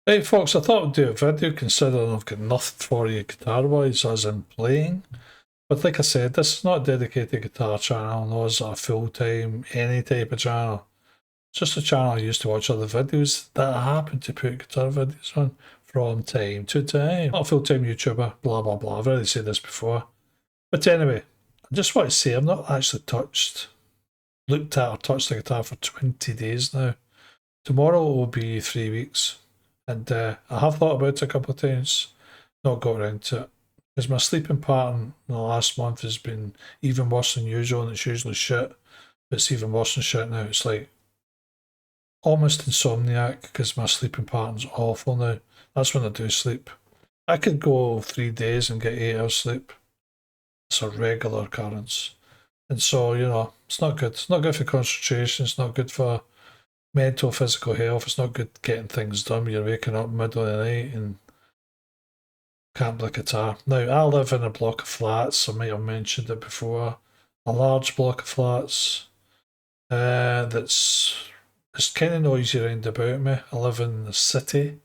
Right, folks, I thought I'd do a video considering I've got nothing for you guitar-wise as in playing. But like I said, this is not a dedicated guitar channel, nor is it a full-time, any type of channel. It's just a channel I used to watch other videos that I happen to put guitar videos on from time to time. Not a full-time YouTuber, blah blah blah, I've already said this before. But anyway, I just want to say I've not actually looked at or touched the guitar for 20 days now. Tomorrow will be 3 weeks. And I have thought about it a couple of times, not got around to it. Because my sleeping pattern in the last month has been even worse than usual, and it's usually shit. But it's even worse than shit now. It's like almost insomniac because my sleeping pattern's awful now. That's when I do sleep. I could go 3 days and get 8 hours sleep. It's a regular occurrence. And so, you know, it's not good. It's not good for concentration. It's not good for mental, physical health. It's not good getting things done when you're waking up in the middle of the night and can't play guitar. Now, I live in a block of flats. I might have mentioned it before. A large block of flats it's kind of noisy around about me. I live in the city.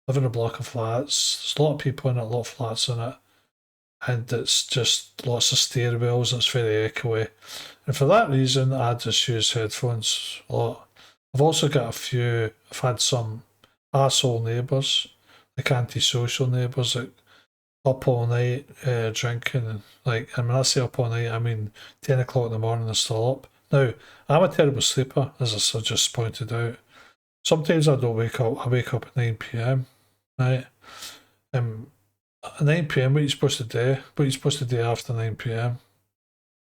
I live in a block of flats. There's a lot of people in it, a lot of flats in it. And it's just lots of stairwells and it's very echoey. And for that reason, I just use headphones a lot. I've also got I've had some asshole neighbours, like antisocial neighbours that up all night drinking. And like, and when I say up all night, I mean 10 o'clock in the morning they're still up. Now, I'm a terrible sleeper, as I just pointed out. Sometimes I don't wake up, I wake up at 9 p.m, right? At 9 p.m, what are you supposed to do? What are you supposed to do after 9 p.m?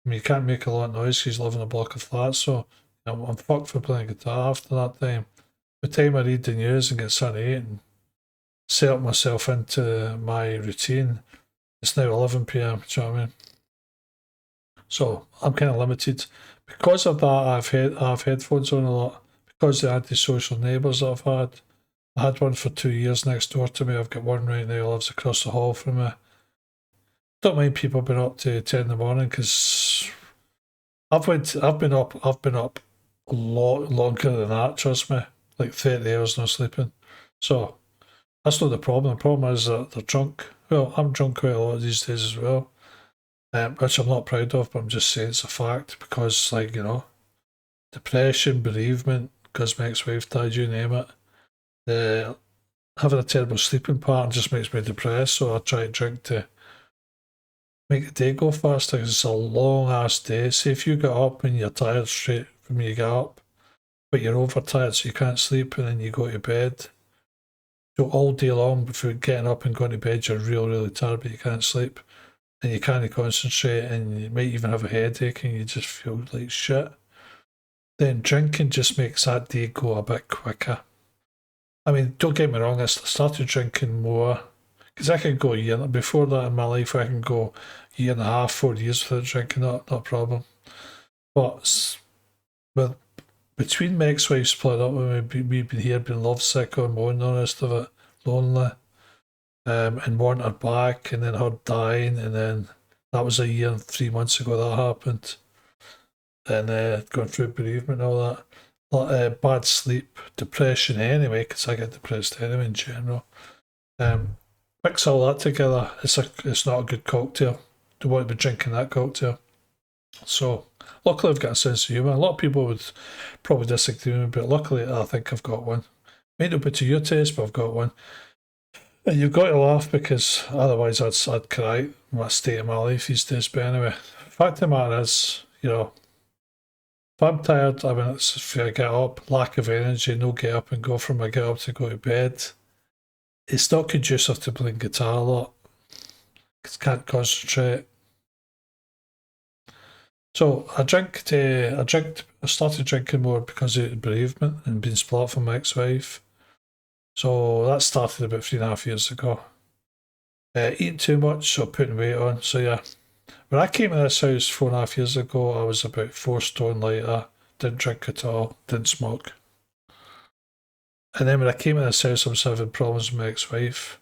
I mean, you can't make a lot of noise because you live in a block of flats, so I'm fucked for playing guitar after that time. By the time I read the news and get something to eat and set up myself into my routine, it's now 11 p.m. Do you know what I mean? So I'm kind of limited. Because of that, I've headphones on a lot. Because the antisocial neighbours that I've had. I had one for 2 years next door to me. I've got one right now who lives across the hall from me. Don't mind people being up to 10 in the morning because I've been up a lot longer than that, trust me. Like 30 hours no sleeping. So that's not the problem. The problem is that they're drunk. Well, I'm drunk quite a lot these days as well. Which I'm not proud of, but I'm just saying it's a fact because, like, you know, depression, bereavement, because my ex-wife died, you name it. Having a terrible sleeping pattern just makes me depressed, so I try to drink to make the day go faster because it's a long ass day. See, if you get up and you're tired straight from when you get up, but you're overtired so you can't sleep, and then you go to bed. So all day long before getting up and going to bed, you're really tired, but you can't sleep. And you can't concentrate, and you might even have a headache, and you just feel like shit. Then drinking just makes that day go a bit quicker. I mean, don't get me wrong, I started drinking more because I can go a year. Before that in my life, I can go a year and a half, 4 years without drinking, not a problem. But between my ex-wife split up with me, we've been here, been lovesick on my own, the rest of it, lonely, and wanting her back, and then her dying, and then that was a year and 3 months ago that happened, and going through bereavement and all that. Bad sleep, depression anyway, because I get depressed anyway in general. Mix all that together, it's not a good cocktail. Don't want to be drinking that cocktail. So, luckily I've got a sense of humour. A lot of people would probably disagree with me, but luckily I think I've got one. Might not be to your taste, but I've got one. And you've got to laugh because otherwise I'd cry my state of my life these days. But anyway, fact of the matter is, you know, if I'm tired, I mean, if I get up, lack of energy, no get up and go from I get up to go to bed, it's not conducive to playing guitar a lot because I can't concentrate. So I started drinking more because of bereavement and being split from my ex-wife. So that started about 3.5 years ago. Eating too much, so putting weight on. So yeah, when I came to this house 4.5 years ago, I was about 4 stone lighter. Didn't drink at all. Didn't smoke. And then when I came to this house, I was having problems with my ex-wife.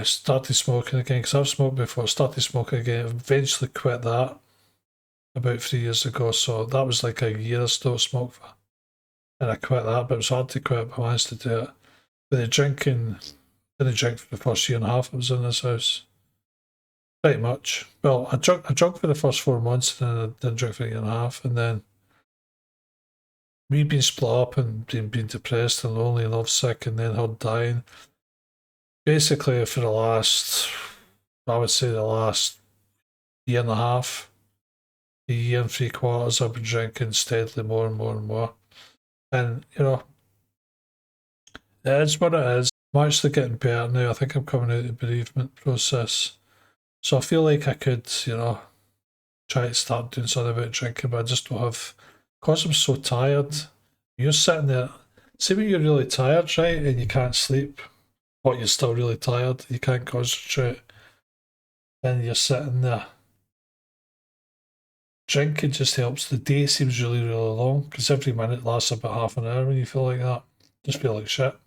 Started smoking again because I've smoked before. Started smoking again. Eventually quit that about 3 years ago. So that was like a year I still smoked for. And I quit that, but it was hard to quit, but I managed to do it. But the drinking, I didn't drink for the first year and a half I was in this house. Pretty much. Well, I drunk for the first 4 months, and then I didn't drink for a year and a half, and then me being split up and being depressed and lonely and lovesick, and then her dying. Basically, for the last, I would say the last year and a half, a year and 3/4, I've been drinking steadily more and more and more. And, you know, it is what it is. I'm actually getting better now. I think I'm coming out of the bereavement process. So I feel like I could, you know, try to start doing something about drinking, but I just don't have, because I'm so tired. You're sitting there, see when you're really tired, right, and you can't sleep, but you're still really tired, you can't concentrate, and you're sitting there. Drinking just helps. The day seems really, really long, because every minute lasts about half an hour when you feel like that. Just feel like shit.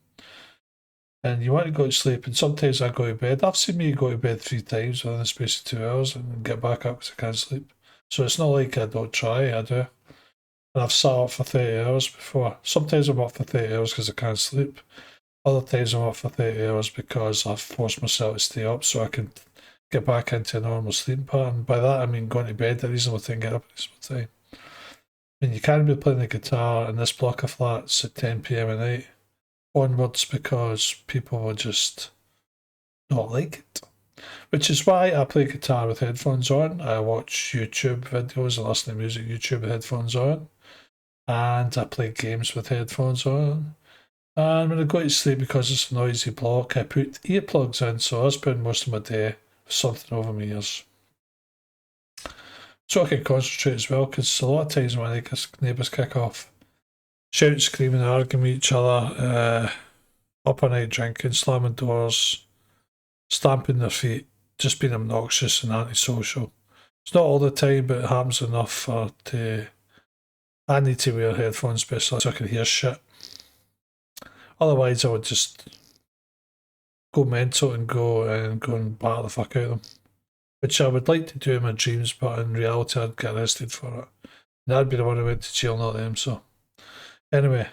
And you want to go to sleep, and sometimes I go to bed. I've seen me go to bed 3 times within the space of 2 hours and get back up because I can't sleep. So it's not like I don't try, I do. And I've sat up for 30 hours before. Sometimes I'm up for 30 hours because I can't sleep. Other times I'm up for 30 hours because I've forced myself to stay up so I can get back into a normal sleep pattern. By that I mean going to bed at a reasonable time, get up at a reasonable time. I mean, you can't be playing the guitar in this block of flats at 10 PM at night onwards because people will just not like it. Which is why I play guitar with headphones on. I watch YouTube videos and listen to music YouTube with headphones on. And I play games with headphones on. And when I go to sleep, because it's a noisy block, I put earplugs in, so I spend most of my day with something over my ears. So I can concentrate as well, because a lot of times when neighbours kick off, shouting, screaming, arguing with each other, up all night drinking, slamming doors, stamping their feet, just being obnoxious and antisocial. It's not all the time, but it happens enough for I need to wear headphones, especially so I can hear shit. Otherwise, I would just go mental and go and batter the fuck out of them. Which I would like to do in my dreams, but in reality, I'd get arrested for it. And I'd be the one who went to jail, not them. So, anyway,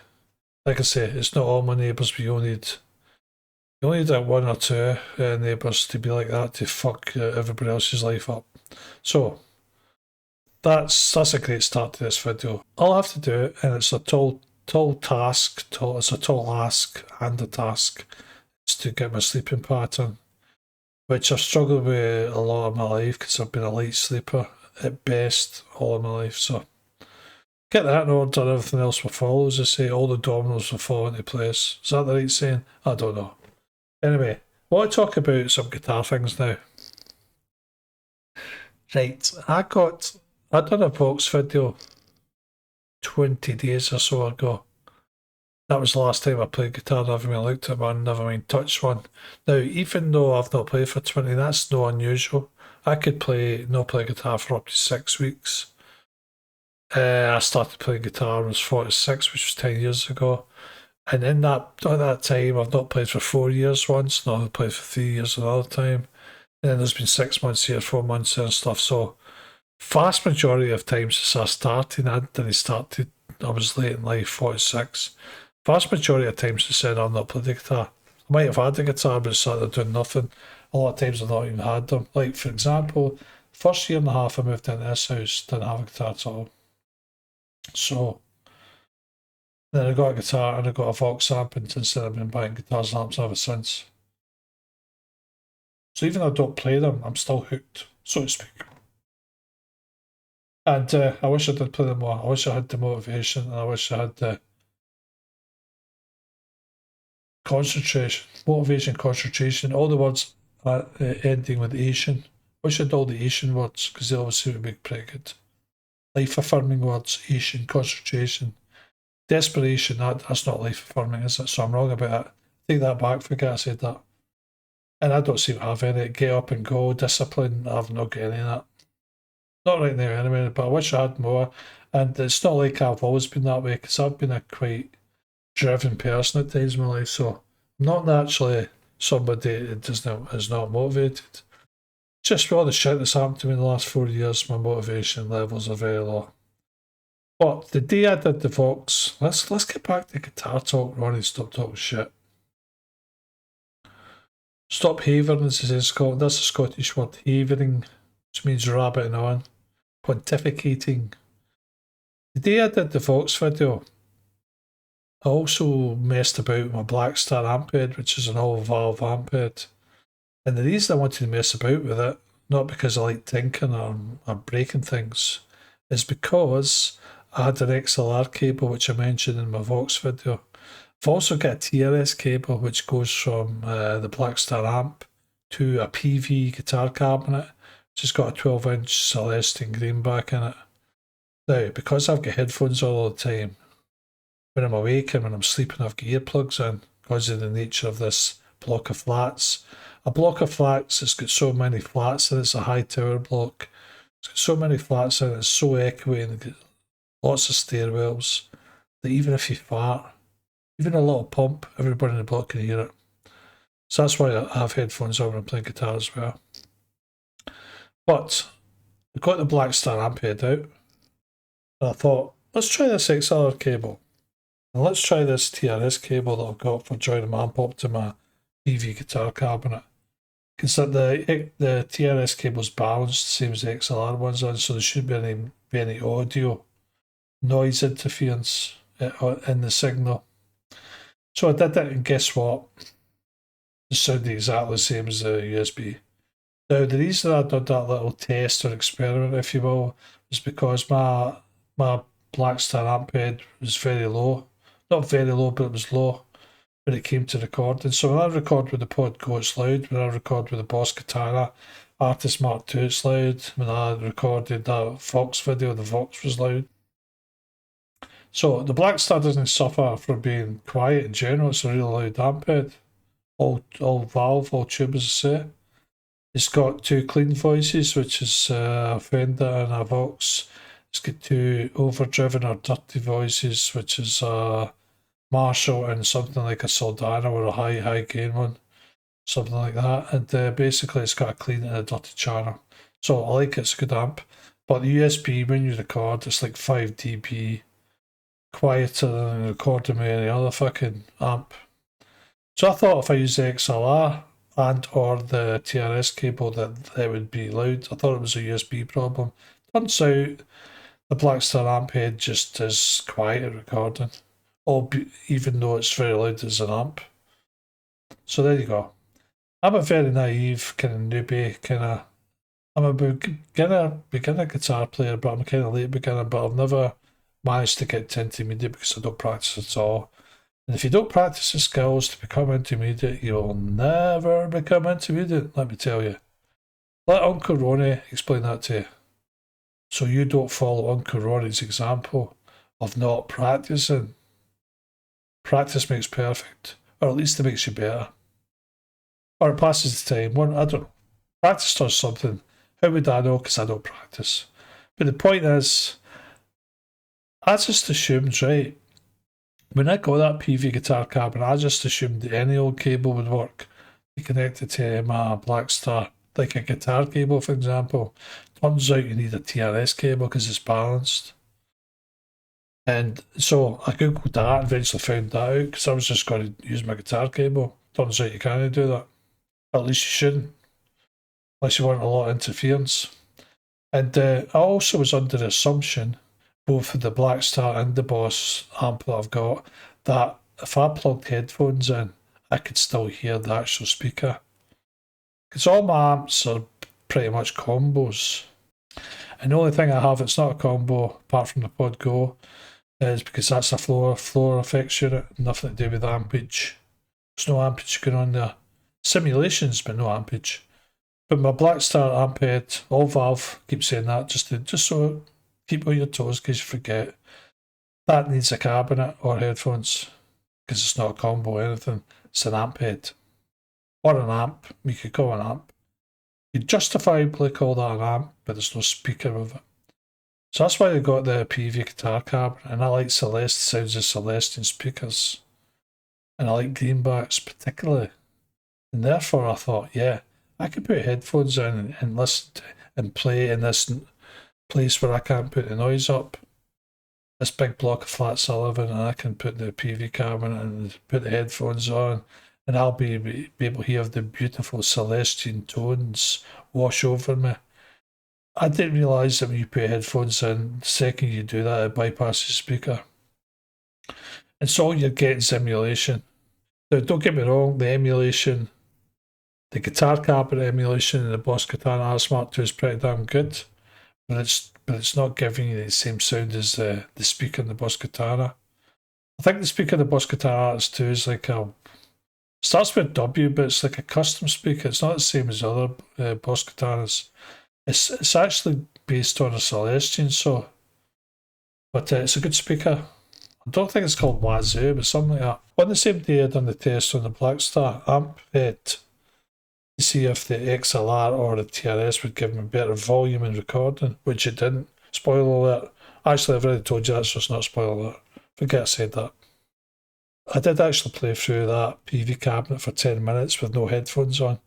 like I say, it's not all my neighbours, but you only need like 1 or 2 neighbours to be like that to fuck everybody else's life up. So, that's a great start to this video. All I have to do, and it's a tall task, it's a tall ask and a task, is to get my sleeping pattern, which I've struggled with a lot of my life because I've been a light sleeper at best all of my life. So get that in order, everything else will follow. As I say, all the dominoes will fall into place. Is that the right saying? I don't know. Anyway, I want to talk about some guitar things now. Right, I done a box video 20 days or so ago. That was the last time I played guitar. Never mind looked at one, never mind touched one. Now, even though I've not played for 20, that's no unusual. I could not play guitar for up to 6 weeks. I started playing guitar when I was 46, which was 10 years ago. And at that time, I've not played for 4 years once, not I've played for 3 years another time. And then there's been 6 months here, 4 months here and stuff. So, vast majority of times since I started, I was late in life, 46. Vast majority of times I said I've not played the guitar. I might have had the guitar, but it's sat there doing nothing. A lot of times I've not even had them. Like, for example, first year and a half I moved into this house, didn't have a guitar at all. So, then I got a guitar and I got a Vox amp, and since then I've been buying guitars and amps ever since. So even though I don't play them, I'm still hooked, so to speak. And I wish I did play them more. I wish I had the motivation, and I wish I had the concentration. Motivation, concentration, all the words ending with Asian. Wish I had all the Asian words, because they always seem to be pretty good. Life affirming words, Asian, concentration. Desperation, that's not life affirming, is it? So I'm wrong about that. Take that back, forget I said that. And I don't seem to have any. Get up and go, discipline, I've not got any of that. Not right now anyway, but I wish I had more. And it's not like I've always been that way, because I've been a quite driven person at times in my life, so I'm not naturally somebody that is not motivated. Just with all the shit that's happened to me in the last 4 years, my motivation levels are very low. But the day I did the Vox, let's get back to guitar talk, Ronnie, stop talking shit. Stop havering, as it says in Scotland. That's a Scottish word, havering, which means rabbiting on, pontificating. The day I did the Vox video, I also messed about with my Blackstar amp head, which is an all-valve amp head. And the reason I wanted to mess about with it, not because I like tinkering or breaking things, is because I had an XLR cable, which I mentioned in my Vox video. I've also got a TRS cable, which goes from the Blackstar amp to a PV guitar cabinet, which has got a 12-inch Celestine greenback in it. Now, because I've got headphones all the time, when I'm awake and when I'm sleeping, I've got earplugs in because of the nature of this block of flats. A block of flats, it's got so many flats in it, it's a high tower block. It's got so many flats in it, it's so echoey and got lots of stairwells that even if you fart, even a little pump, everybody in the block can hear it. So that's why I have headphones on when I'm playing guitar as well. But I got the Blackstar amp head out and I thought, let's try this XLR cable. And let's try this TRS cable that I've got for joining my amp up to my PV guitar cabinet. Because the TRS cable's balanced, same as the XLR one's on, so there shouldn't be any audio noise interference in the signal. So I did it, and guess what? It sounded exactly the same as the USB. Now, the reason I did that little test or experiment, if you will, is because my Blackstar amp head was very low. Not very low, but it was low when it came to recording. So when I record with the Pod Go, it's loud. When I record with the Boss Katana Artist Mark II, it's loud. When I recorded that Vox video, the Vox was loud. So the Blackstar doesn't suffer from being quiet in general. It's a really loud amp head. All valve, all tube, as I say. It's got two clean voices, which is a Fender and a Vox. It's got two overdriven or dirty voices, which is a Marshall and something like a Soldano or a high gain one, something like that. And basically it's got a clean and a dirty channel. So I like it, it's a good amp. But the USB, when you record, it's like 5 dB quieter than recording with any other fucking amp. So I thought if I used the XLR and or the TRS cable that it would be loud. I thought it was a USB problem. Turns out the Blackstar amp head just is quiet at recording, even though it's very loud as an amp. So there you go. I'm a very naive, kind of newbie, I'm a beginner guitar player, but I'm a kind of late beginner, but I've never managed to get to intermediate because I don't practice at all. And if you don't practice the skills to become intermediate, you will never become intermediate, let me tell you. Let Uncle Ronnie explain that to you. So you don't follow Uncle Ronnie's example of not practicing. Practice makes perfect, or at least it makes you better. Or it passes the time. I don't know. Practice does something. How would I know? Because I don't practice. But the point is, I just assumed, right, when I got that PV guitar cabinet, I just assumed that any old cable would work to connect it to my Blackstar, like a guitar cable, for example. Turns out you need a TRS cable because it's balanced. And so I googled that and eventually found that out because I was just going to use my guitar cable. Turns out you can't do that. At least you shouldn't, unless you want a lot of interference. And I also was under the assumption, both the Blackstar and the Boss amp that I've got, that if I plugged headphones in, I could still hear the actual speaker. Because all my amps are pretty much combos. And the only thing I have that's not a combo, apart from the Pod Go, is because that's a floor effects unit, nothing to do with ampage. There's no ampage going on there. Simulations, but no ampage. But my Blackstar amp head, all valve, keep saying that, just so keep on your toes in case you forget. That needs a cabinet or headphones, because it's not a combo or anything. It's an amp head. Or an amp, we could call an amp. You justifiably call that an amp, but there's no speaker with it. So that's why they got the PV guitar cabinet, and I like sounds of Celestine speakers. And I like greenbacks particularly. And therefore I thought, yeah, I could put headphones in and listen to, and play in this place where I can't put the noise up. This big block of flats I live in, and I can put the PV cabinet and put the headphones on and I'll be able to hear the beautiful celestial tones wash over me. I didn't realise that when you put headphones in, the second you do that, it bypasses the speaker. And so all you're getting emulation. Now, don't get me wrong, the emulation, the guitar cabinet emulation in the Boss Katana RS Mark II is pretty damn good, but it's not giving you the same sound as the speaker in the Boss Katana. I think the speaker in the Boss Katana RS II is like starts with W, but it's like a custom speaker. It's not the same as other Boss Katanas. It's actually based on a Celestian, so, but it's a good speaker. I don't think it's called Wazoo, but something like that. On the same day I done the test on the Blackstar amp head to see if the XLR or the TRS would give me better volume in recording, which it didn't. Spoiler alert. Actually, I've already told you that, so it's not spoiler alert. Forget I said that. I did actually play through that PV cabinet for 10 minutes with no headphones on,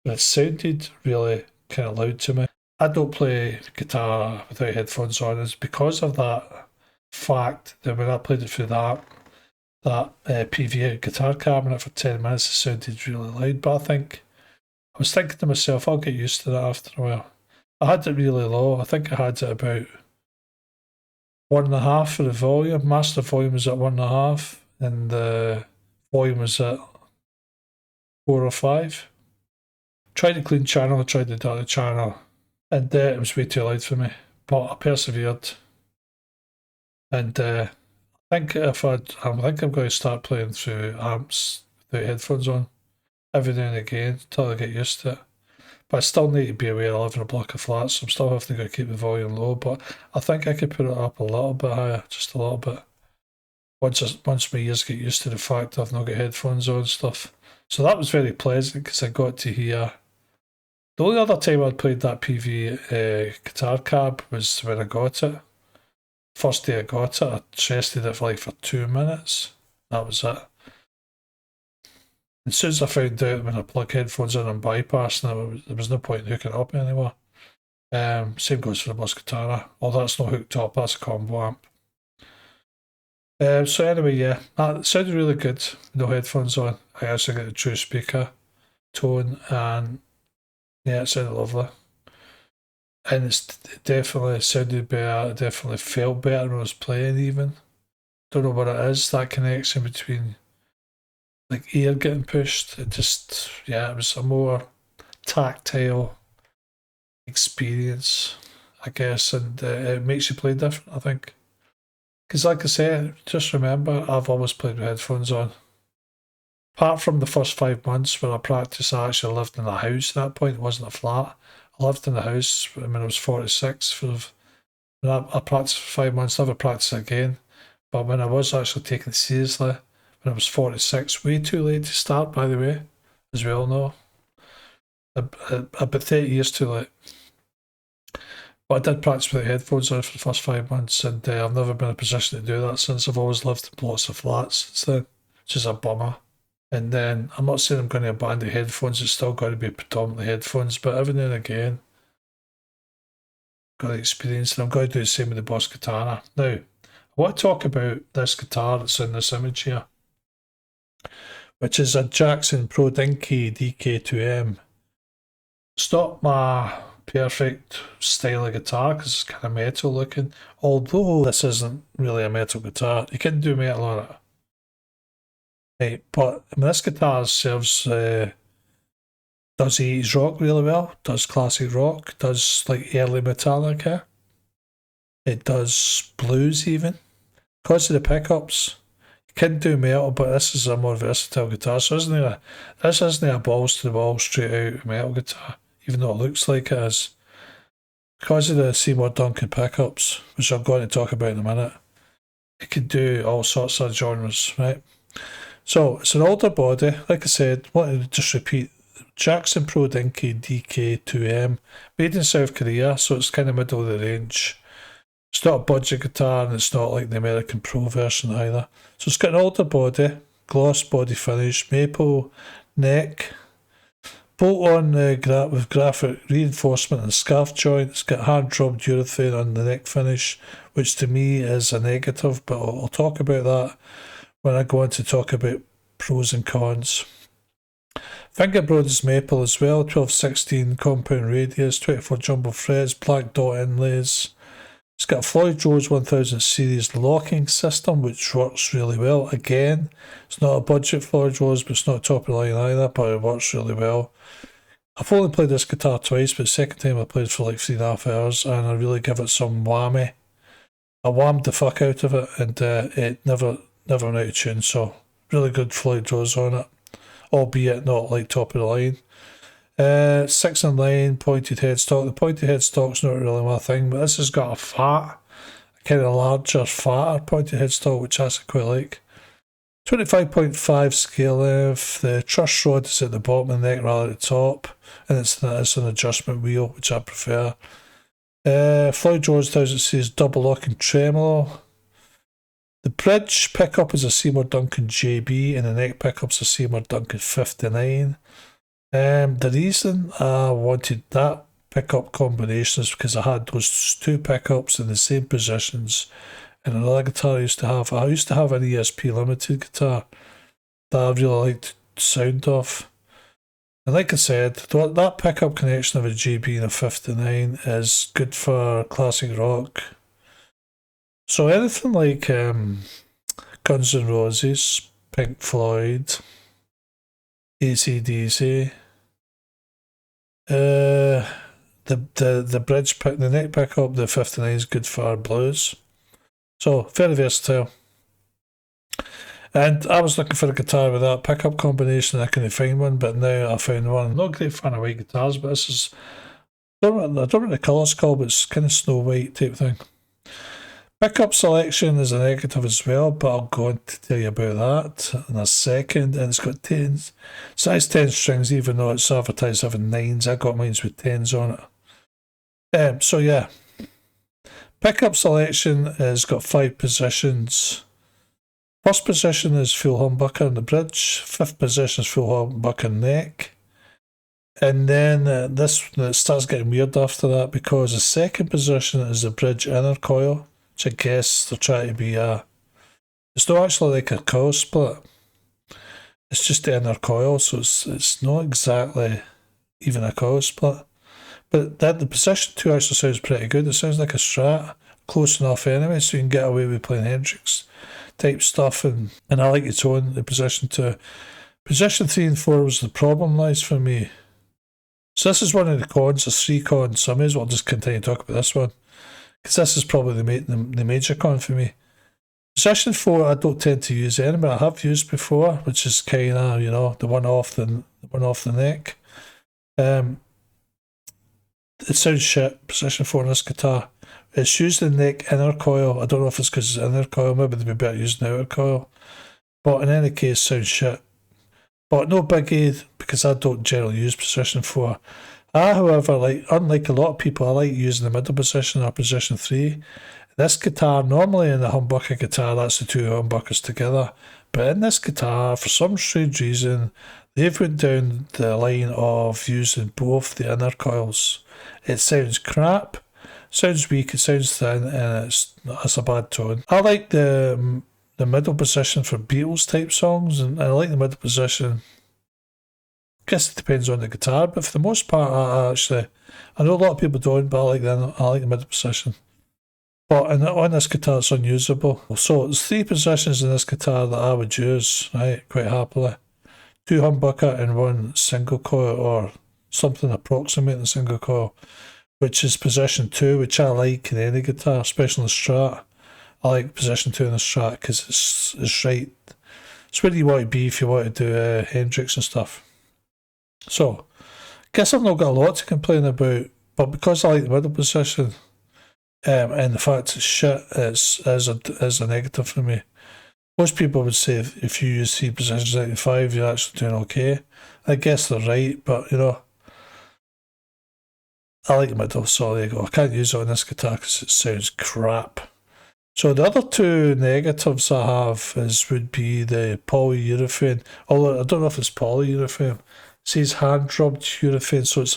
but it sounded really kind of loud to me. I don't play guitar without headphones on. It's because of that fact that when I played it through that PV guitar cabinet for 10 minutes, it sounded really loud. But I was thinking to myself, I'll get used to that after a while. I had it really low. I think I had it about 1.5 for the volume. Master volume was at 1.5, and the volume was at 4 or 5. Tried the clean channel, tried the dirty channel, and it was way too loud for me. But I persevered. And I think I'm going to start playing through amps without headphones on every now and again until I get used to it. But I still need to be aware I live in a block of flats, so I'm still having to keep the volume low. But I think I could put it up a little bit higher, just a little bit. Once my ears get used to the fact I've not got headphones on and stuff. So that was very pleasant because I got to hear. The only other time I'd played that PV guitar cab was when I got it. First day I got it, I tested it for 2 minutes. That was it. As soon as I found out when I plug headphones in and bypassing it, there was no point in hooking it up anymore. Same goes for the Boss Katana. Although that's not hooked up, that's a combo amp. So anyway, yeah, that sounded really good. No headphones on. I actually got the true speaker tone, and yeah, it sounded lovely. And it definitely sounded better, it definitely felt better when I was playing even. Don't know what it is, that connection between like air getting pushed. It just, yeah, it was a more tactile experience, I guess, and it makes you play different, I think. Because like I say, just remember, I've always played with headphones on. Apart from the first 5 months where I practiced, I actually lived in a house at that point, it wasn't a flat. I lived in the house when I was 46. I practiced for 5 months, never practiced again. But when I was actually taking it seriously, when I was 46, way too late to start, by the way, as we all know. About 30 years too late. But I did practice with the headphones on for the first 5 months, and I've never been in a position to do that since. I've always lived in lots of flats since then, which is a bummer. And then, I'm not saying I'm going to abandon headphones, it's still got to be predominantly headphones, but every now and again, I've got to experience it. I'm going to do the same with the Boss Katana. Now, I want to talk about this guitar that's in this image here, which is a Jackson Pro Dinky DK2M. It's not my perfect style of guitar because it's kind of metal looking, although this isn't really a metal guitar. You can do metal on it. Right, but this guitar serves, does 80s rock really well, does classic rock, does like early Metallica, it does blues even. Because of the pickups, you can do metal, but this is a more versatile guitar, so this isn't a balls to the wall straight out metal guitar, even though it looks like it is. Because of the Seymour Duncan pickups, which I'm going to talk about in a minute, it can do all sorts of genres, right? So, it's an older body, like I said, wanted to just repeat, Jackson Pro Dinky DK2M, made in South Korea, so it's kind of middle of the range. It's not a budget guitar, and it's not like the American Pro version either. So it's got an older body, gloss body finish, maple neck, bolt-on with graphic reinforcement and scarf joint. It's got hand-dropped urethane on the neck finish, which to me is a negative, but I'll talk about that when I go on to talk about pros and cons. Fingerboard is maple as well, 1216 compound radius, 24 jumbo frets, black dot inlays. It's got a Floyd Rose 1000 series locking system, which works really well. Again, it's not a budget Floyd Rose, but it's not top of the line either, but it works really well. I've only played this guitar twice, but the second time I played for like 3.5 hours, and I really give it some whammy. I whammed the fuck out of it, and it never went out of tune, so really good Floyd Rose on it, albeit not like top of the line. 6 in line, pointed headstock. The pointed headstock's not really my thing, but this has got a kind of larger, fatter pointed headstock, which I actually quite like. 25.5 scale length. The truss rod is at the bottom of the neck rather than the top, and it's an adjustment wheel, which I prefer. Floyd Rose 1000 series double locking tremolo. The bridge pickup is a Seymour Duncan JB, and the neck pickup's a Seymour Duncan 59. The reason I wanted that pickup combination is because I had those two pickups in the same positions in another guitar I used to have. I used to have an ESP Ltd guitar that I really liked the sound of. And like I said, that pickup connection of a GB and a 59 is good for classic rock. So anything like Guns N' Roses, Pink Floyd, AC/DC, the bridge pick, the neck pickup, the 59 is good for blues. So very versatile. And I was looking for a guitar with that pickup combination. I couldn't find one, but now I found one. I'm not a great fan of white guitars, but this is, I don't know what the colour's called, but it's kind of snow white type thing. Pickup selection is a negative as well, but I'll go on to tell you about that in a second. And it's got 10s, size 10 strings, even though it's advertised having 9s. I got mine with 10s on it. So yeah, pickup selection has got 5 positions. First position is full humbucker on the bridge. 5th position is full humbucker neck. And then it starts getting weird after that, because the second position is the bridge inner coil, which I guess they're trying to be it's not actually like a coil split. It's just the inner coil, so it's not exactly even a coil split. But then the position 2 actually sounds pretty good. It sounds like a Strat, close enough anyway, so you can get away with playing Hendrix type stuff, and I like the tone, the position 2. Position 3 and 4 was the problem lies for me. So this is one of the cons, there's 3 cons, so I may as well just continue to talk about this one, because this is probably the major con for me. Position 4 I don't tend to use anymore. I have used before, which is kind of, the one off the neck. It sounds shit, position 4 on this guitar. It's used the neck inner coil. I don't know if it's because it's inner coil, maybe they'd be better using the outer coil. But in any case, sounds shit. But no biggie, because I don't generally use position 4. I, however, unlike a lot of people, I like using the middle position or position 3. This guitar, normally in the humbucker guitar, that's the 2 humbuckers together. But in this guitar, for some strange reason, they've went down the line of using both the inner coils. It sounds crap, sounds weak, it sounds thin, and it's a bad tone. I like the middle position for Beatles type songs, and I like the middle position. I guess it depends on the guitar, but for the most part, I know a lot of people don't, but I like the middle position. But on this guitar, it's unusable. So there's 3 positions in this guitar that I would use, right, quite happily. 2 humbucker and 1 single coil, or something approximating single coil, which is position 2, which I like in any guitar, especially in the Strat. I like position 2 in the Strat because it's right. It's where you want to be if you want to do Hendrix and stuff. So, I guess I've not got a lot to complain about, but because I like the middle position, and the fact it's shit is a negative for me. Most people would say if you use 3 positions out of 5, you're actually doing okay. I guess they're right, but I like the middle, so there you go. I can't use it on this guitar because it sounds crap. So the other 2 negatives I have would be the polyurethane. Although I don't know if it's polyurethane. It says hand rubbed urethane, so it's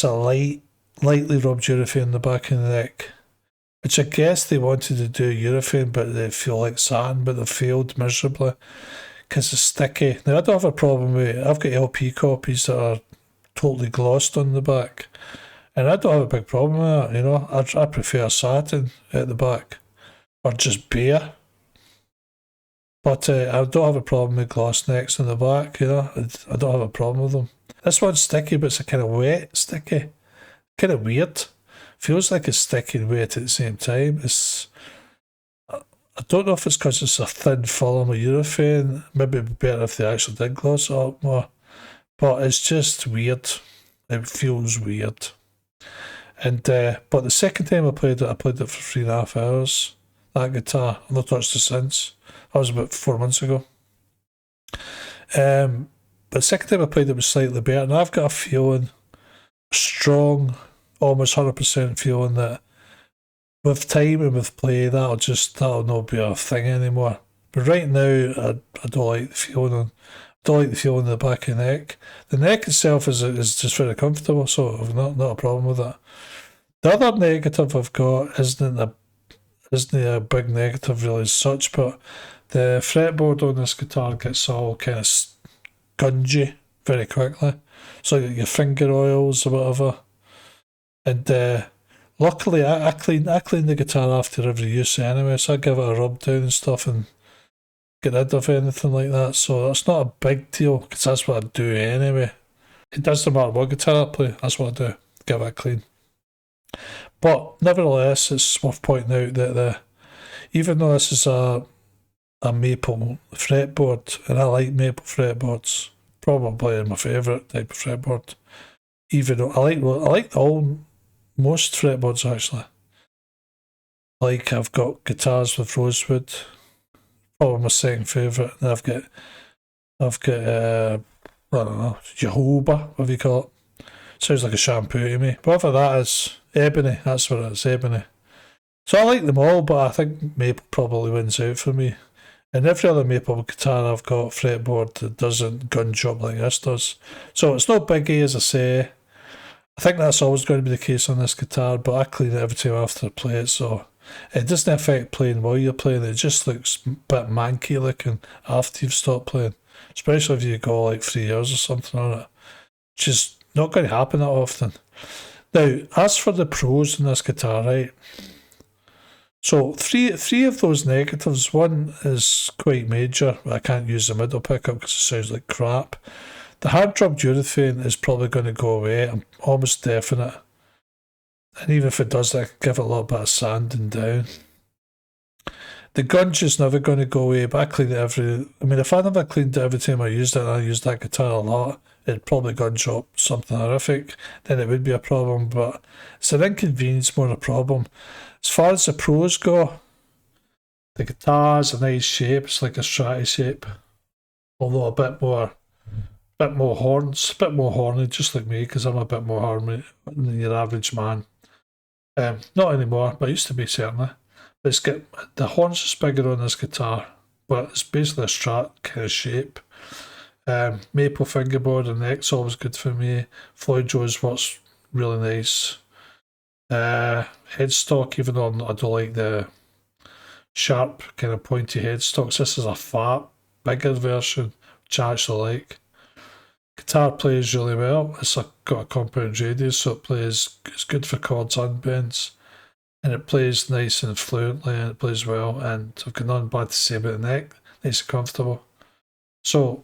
a lightly rubbed urethane in the back of the neck, which I guess they wanted to do urethane, but they feel like satin, but they failed miserably. because it's sticky. Now I don't have a problem with it. I've got LP copies that are totally glossed on the back, and I don't have a big problem with that, you know. I prefer satin at the back, or just bare. But I don't have a problem with gloss necks in the back, you know. I don't have a problem with them. This one's sticky, but it's a kind of wet sticky. Kind of weird. Feels like it's sticky and wet at the same time. I don't know if it's because it's a thin film of urethane. Maybe it'd be better if they actually did gloss it up more. But it's just weird. It feels weird. And but the second time I played it for 3.5 hours. That guitar. I've not touched it since. That was about 4 months ago. But the second time I played it was slightly better, and I've got a feeling, strong, almost 100% feeling that with time and with play, that'll not be a thing anymore. But right now, I don't like the feeling. I don't like the feeling in the back of the neck. The neck itself is just very comfortable, so I've not a problem with that. The other negative I've got isn't a big negative really as such, but the fretboard on this guitar gets all kind of gungy very quickly. So your finger oils or whatever. And luckily I clean the guitar after every use anyway, so I give it a rub down and stuff and get rid of anything like that. So that's not a big deal, because that's what I do anyway. It doesn't matter what guitar I play, that's what I do, give it a clean. But nevertheless, it's worth pointing out that even though this is a maple fretboard, and I like maple fretboards, probably my favourite type of fretboard. Even though I like most fretboards actually. Like I've got guitars with rosewood, probably my second favourite, and I've got I don't know, jojoba, whatever you call it. Sounds like a shampoo to me. Whatever that is, ebony, that's what it is, ebony. So I like them all, but I think maple probably wins out for me. And every other maple guitar I've got fretboard that doesn't gun job like this does. So it's no biggie, as I say. I think that's always going to be the case on this guitar, but I clean it every time after I play it, so it doesn't affect playing while you're playing. It just looks a bit manky looking after you've stopped playing, especially if you go like 3 years or something on it, which is not going to happen that often. Now, as for the pros in this guitar, right? So three of those negatives. One is quite major. I can't use the middle pickup because it sounds like crap. The hard drubbed urethane is probably going to go away. I'm almost definite. And even if it does, I give it a little bit of sanding down. The gunge is never going to go away, but I clean it if I never cleaned it every time I used it, and I used that guitar a lot, it'd probably gunge up something horrific. Then it would be a problem, but it's an inconvenience more a problem. As far as the pros go, the guitar's a nice shape. It's like a Strat shape, although a bit more horns, a bit more horny, just like me, because I'm a bit more horny than your average man. Not anymore, but I used to be certainly. But it's got the horns is bigger on this guitar, but it's basically a Strat kind of shape. Maple fingerboard and neck's always good for me. Floyd Joe's works really nice. Headstock, even though I don't like the sharp kind of pointy headstocks, this is a fat, bigger version, which I actually like. Guitar plays really well. It's got a compound radius, so it's good for chords and bends, and it plays nice and fluently, and it plays well, and I've got nothing bad to say about the neck. Nice and comfortable. So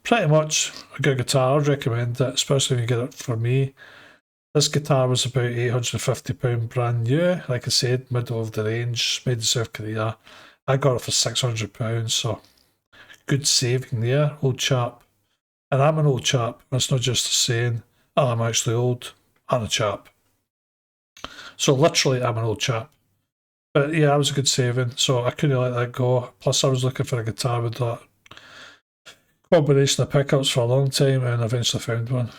pretty much a good guitar. I'd recommend it, especially when you get it for me. This guitar was about £850 brand new. Like I said, middle of the range, made in South Korea. I got it for £600, so good saving there, old chap. And I'm an old chap. That's not just a saying. Oh, I'm actually old. I'm a chap. So literally, I'm an old chap. But yeah, that was a good saving, so I couldn't let that go. Plus, I was looking for a guitar with that combination of pickups for a long time, and I eventually found one.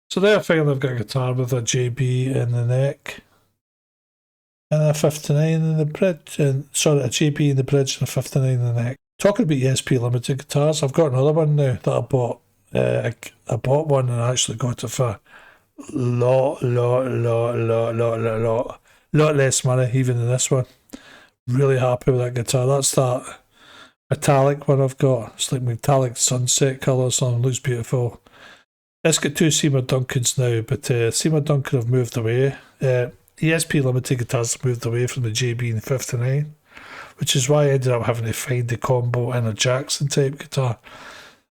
So there, finally, I've got a guitar with a JB in the neck and a 59 in the bridge, and sorry, a JB in the bridge and a 59 in the neck. Talking about ESP Ltd guitars, I've got another one now that I bought. I bought one and I actually got it for a lot less money even than this one. Really happy with that guitar. That's that metallic one I've got. It's like metallic sunset colour or something. Looks beautiful. It's got two Seymour Duncans now, but Seymour Duncan have moved away. ESP Ltd guitars have moved away from the JB and 59, which is why I ended up having to find the combo in a Jackson type guitar.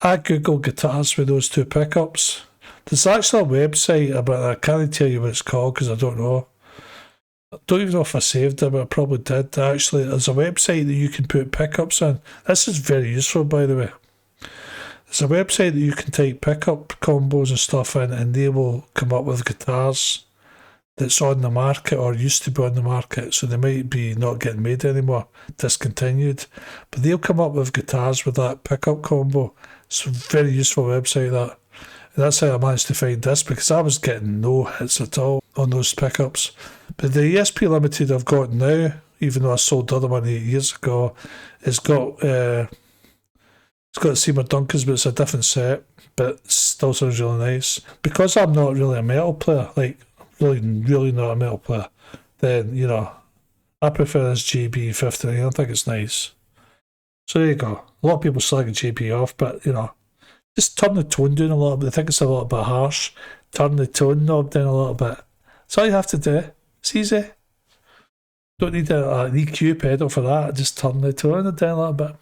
I googled guitars with those two pickups. There's actually a website, but I can't tell you what it's called because I don't know. I don't even know if I saved it, but I probably did. Actually, there's a website that you can put pickups in. This is very useful, by the way. There's a website that you can type pickup combos and stuff in, and they will come up with guitars that's on the market or used to be on the market, so they might be not getting made anymore, discontinued, but they'll come up with guitars with that pickup combo. It's a very useful website, that. And that's how I managed to find this, because I was getting no hits at all on those pickups. But the ESP Ltd I've got now, even though I sold the other one 8 years ago, it's got Seymour Duncans, but it's a different set, but it still sounds really nice. Because I'm not really a metal player, like really not a metal player, then, you know, I prefer this JB59. I think it's nice. So there you go. A lot of people slag JB off, but, you know, just turn the tone down a little bit. I think it's a little bit harsh. Turn the tone knob down a little bit. That's all you have to do. It's easy. Don't need an EQ pedal for that. Just turn the tone down a little bit.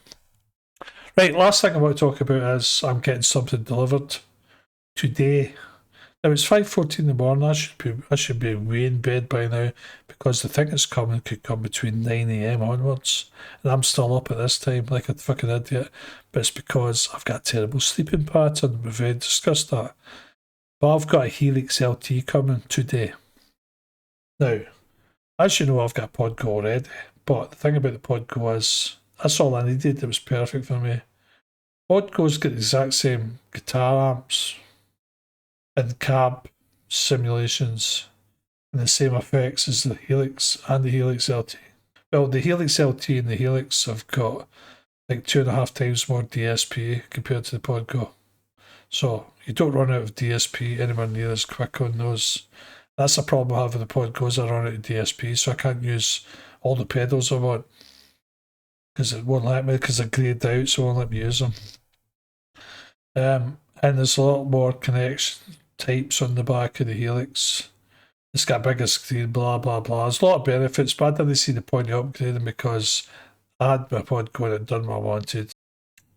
Right, last thing I want to talk about is I'm getting something delivered today. Now it's 5:14 in the morning. I should be way in bed by now, because the thing that's coming could come between 9 AM onwards, and I'm still up at this time like a fucking idiot. But it's because I've got a terrible sleeping pattern. We've already discussed that. But I've got a Helix LT coming today. Now, as you know, I've got a Pod Go already, but the thing about the Pod Go is that's all I needed. It was perfect for me. Pod Go's got the exact same guitar amps and cab simulations and the same effects as the Helix and the Helix LT. Well, the Helix LT and the Helix have got like 2.5 times more DSP compared to the Pod Go. So you don't run out of DSP anywhere near as quick on those. That's a problem I have with the Pod Go's. I run out of DSP, so I can't use all the pedals I want, because it won't let me, because they're grayed out, so it won't let me use them. And there's a lot more connection types on the back of the Helix. It's got a bigger screen, blah blah blah. There's a lot of benefits, but I didn't see the point of upgrading because I had my Pod Go and had done what I wanted.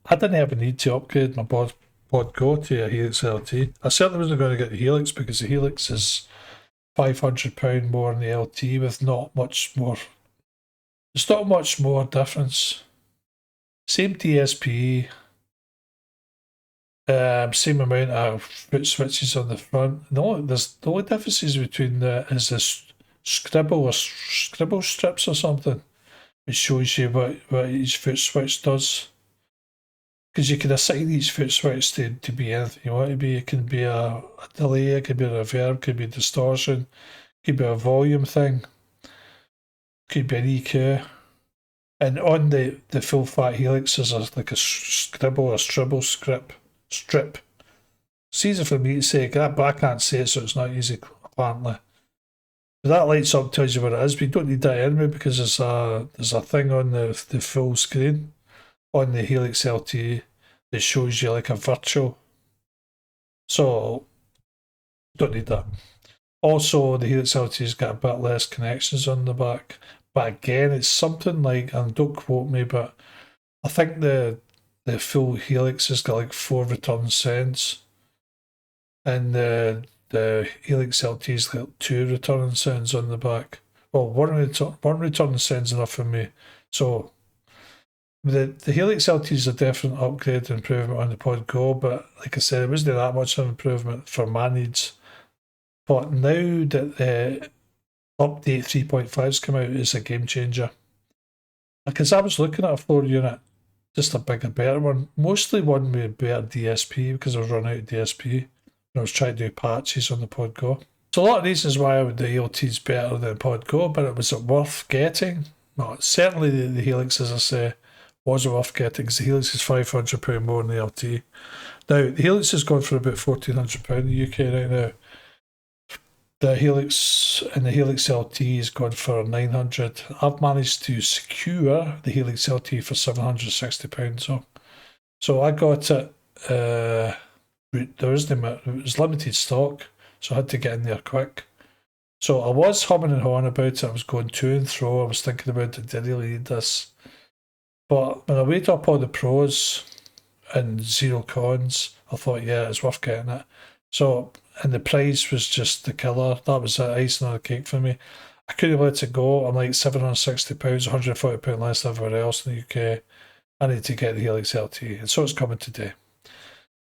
I didn't have a need to upgrade my Pod Go to a Helix LT. I certainly wasn't going to get the Helix, because the Helix is £500 more than the LT with not much more. There's not much more difference. Same DSP, same amount of foot switches on the front. No, there's the only differences between is this scribble strips or something. It shows you what each foot switch does. Because you can assign each foot switch to be anything you want it to be. It can be a delay, it could be a reverb, it could be a distortion, it could be a volume thing, it could be an EQ. And on the full fat Helix there's like a scribble or strip. It's easy for me to say that, but I can't say it, so it's not easy apparently. But that lights up, tells you what it is, but you don't need that anyway, because there's a thing on the full screen on the Helix LT that shows you like a virtual. So don't need that. Also, the Helix LT's got a bit less connections on the back. But again, it's something like, and don't quote me, but I think the full Helix has got like 4 return sends, and the Helix LT's got 2 return sends on the back. Well, one return sends enough for me. So the Helix LT is a definite upgrade and improvement on the Pod Go, but like I said, it wasn't that much of an improvement for my needs. But now that update 3.5's come out, is a game changer. Because I was looking at a floor unit, just a bigger, better one, mostly one with better DSP, because I was running out of DSP when I was trying to do patches on the Pod Go. So a lot of reasons why the LT's better than Pod Go, but was it worth getting? No, certainly the Helix, as I say, was worth getting, because the Helix is £500 more than the LT. Now, the Helix has gone for about £1,400 in the UK right now. The Helix and the Helix LT is going for 900. I've managed to secure the Helix LT for £760. So I got it. It was limited stock, so I had to get in there quick. So I was humming and hawing about it. I was going to and fro. I was thinking about it. Did I really need this? But when I weighed up all the pros and zero cons, I thought, yeah, it's worth getting it. So, and the price was just the killer. That was the icing on the cake for me. I couldn't let it go. I'm like £760, £140 less than everywhere else in the UK. I need to get the Helix LT, and so it's coming today.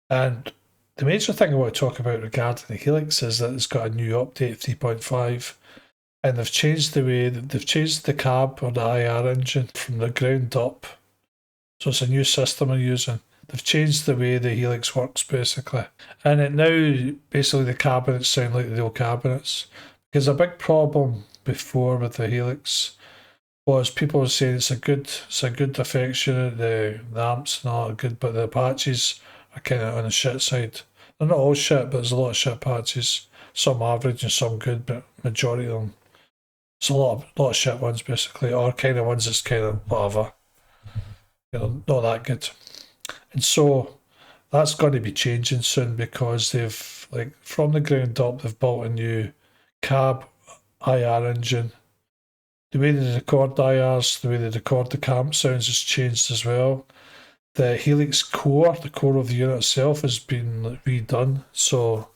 And the major thing I want to talk about regarding the Helix is that it's got a new update 3.5, and they've changed the cab or the IR engine from the ground up. So it's a new system they're using. They've changed the way the Helix works basically, and it now basically the cabinets sound like the old cabinets. Because a big problem before with the Helix was people were saying it's a good effects unit, the amps and all are good, but the patches are kind of on the shit side. They're not all shit, but there's a lot of shit patches. Some average and some good, but majority of them, it's a lot of shit ones basically, or kind of ones that's kind of whatever, not that good. And so that's going to be changing soon because they've, like, from the ground up, they've built a new cab IR engine. The way they record IRs, the way they record the cam sounds has changed as well. The Helix core, the core of the unit itself, has been redone. So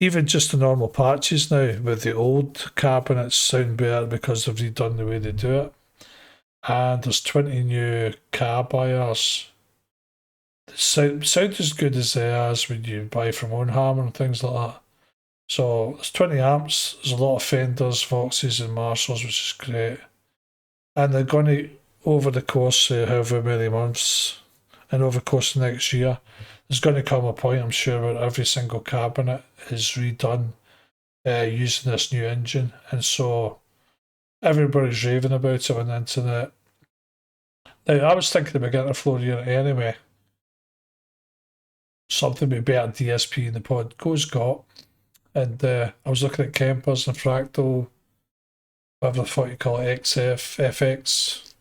even just the normal patches now with the old cabinets sound better because they've redone the way they do it. And there's 20 new cab IRs. Sound as good as they are as when you buy from Ownhammer and things like that. So there's 20 amps, there's a lot of Fenders, Voxes and Marshalls, which is great. And they're going to, over the course of however many months and over the course of next year, there's going to come a point, I'm sure, where every single cabinet is redone using this new engine. And so everybody's raving about it on the internet. Now, I was thinking about getting a floor unit anyway. Something with better DSP in the Pod Go's got. And I was looking at Kempers and Fractal, whatever the fuck you call it, XF, FX,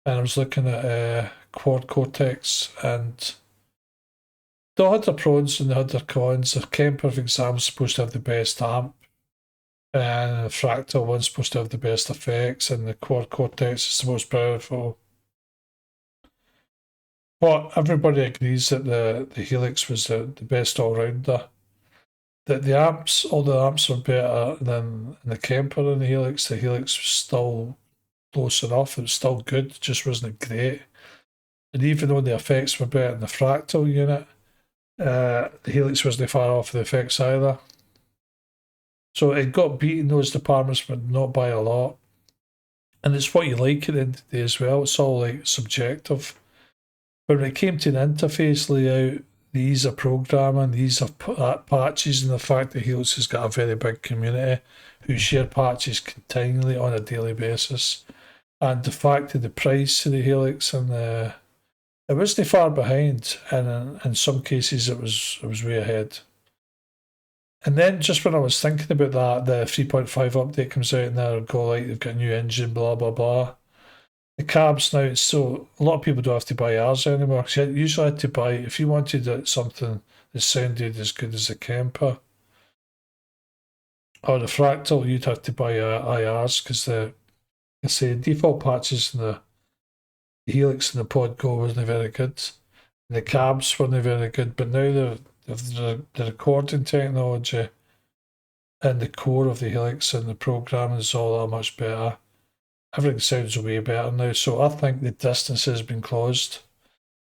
and I was looking at Quad Cortex, and they all had their pros and they had their cons. The Kemper, for example, is supposed to have the best amp, and the Fractal one's supposed to have the best effects, and the Quad Cortex is the most powerful. But everybody agrees that the Helix was the best all-rounder. The amps, all the amps are better than the Kemper and the Helix. The Helix was still close enough. It was still good, just wasn't great. And even though the effects were better in the Fractal unit, the Helix wasn't far off the effects either. So it got beat in those departments, but not by a lot. And it's what you like at the end of the day as well. It's all like subjective. But when it came to the interface layout, the ease of programming, the ease of patches, and the fact that Helix has got a very big community who share patches continually on a daily basis, and the fact that the price of the Helix and it wasn't far behind, and in some cases it was way ahead. And then just when I was thinking about that, the 3.5 update comes out and they'll go like they've got a new engine, blah blah blah. The cabs now, so a lot of people don't have to buy ours anymore. Because you usually had to buy, if you wanted something that sounded as good as the Kemper or the Fractal, you'd have to buy IRs because the default patches in the Helix and the Pod Go wasn't very good. And the cabs weren't very good, but now the recording technology and the core of the Helix and the programming is all that much better. Everything sounds way better now, so I think the distance has been closed.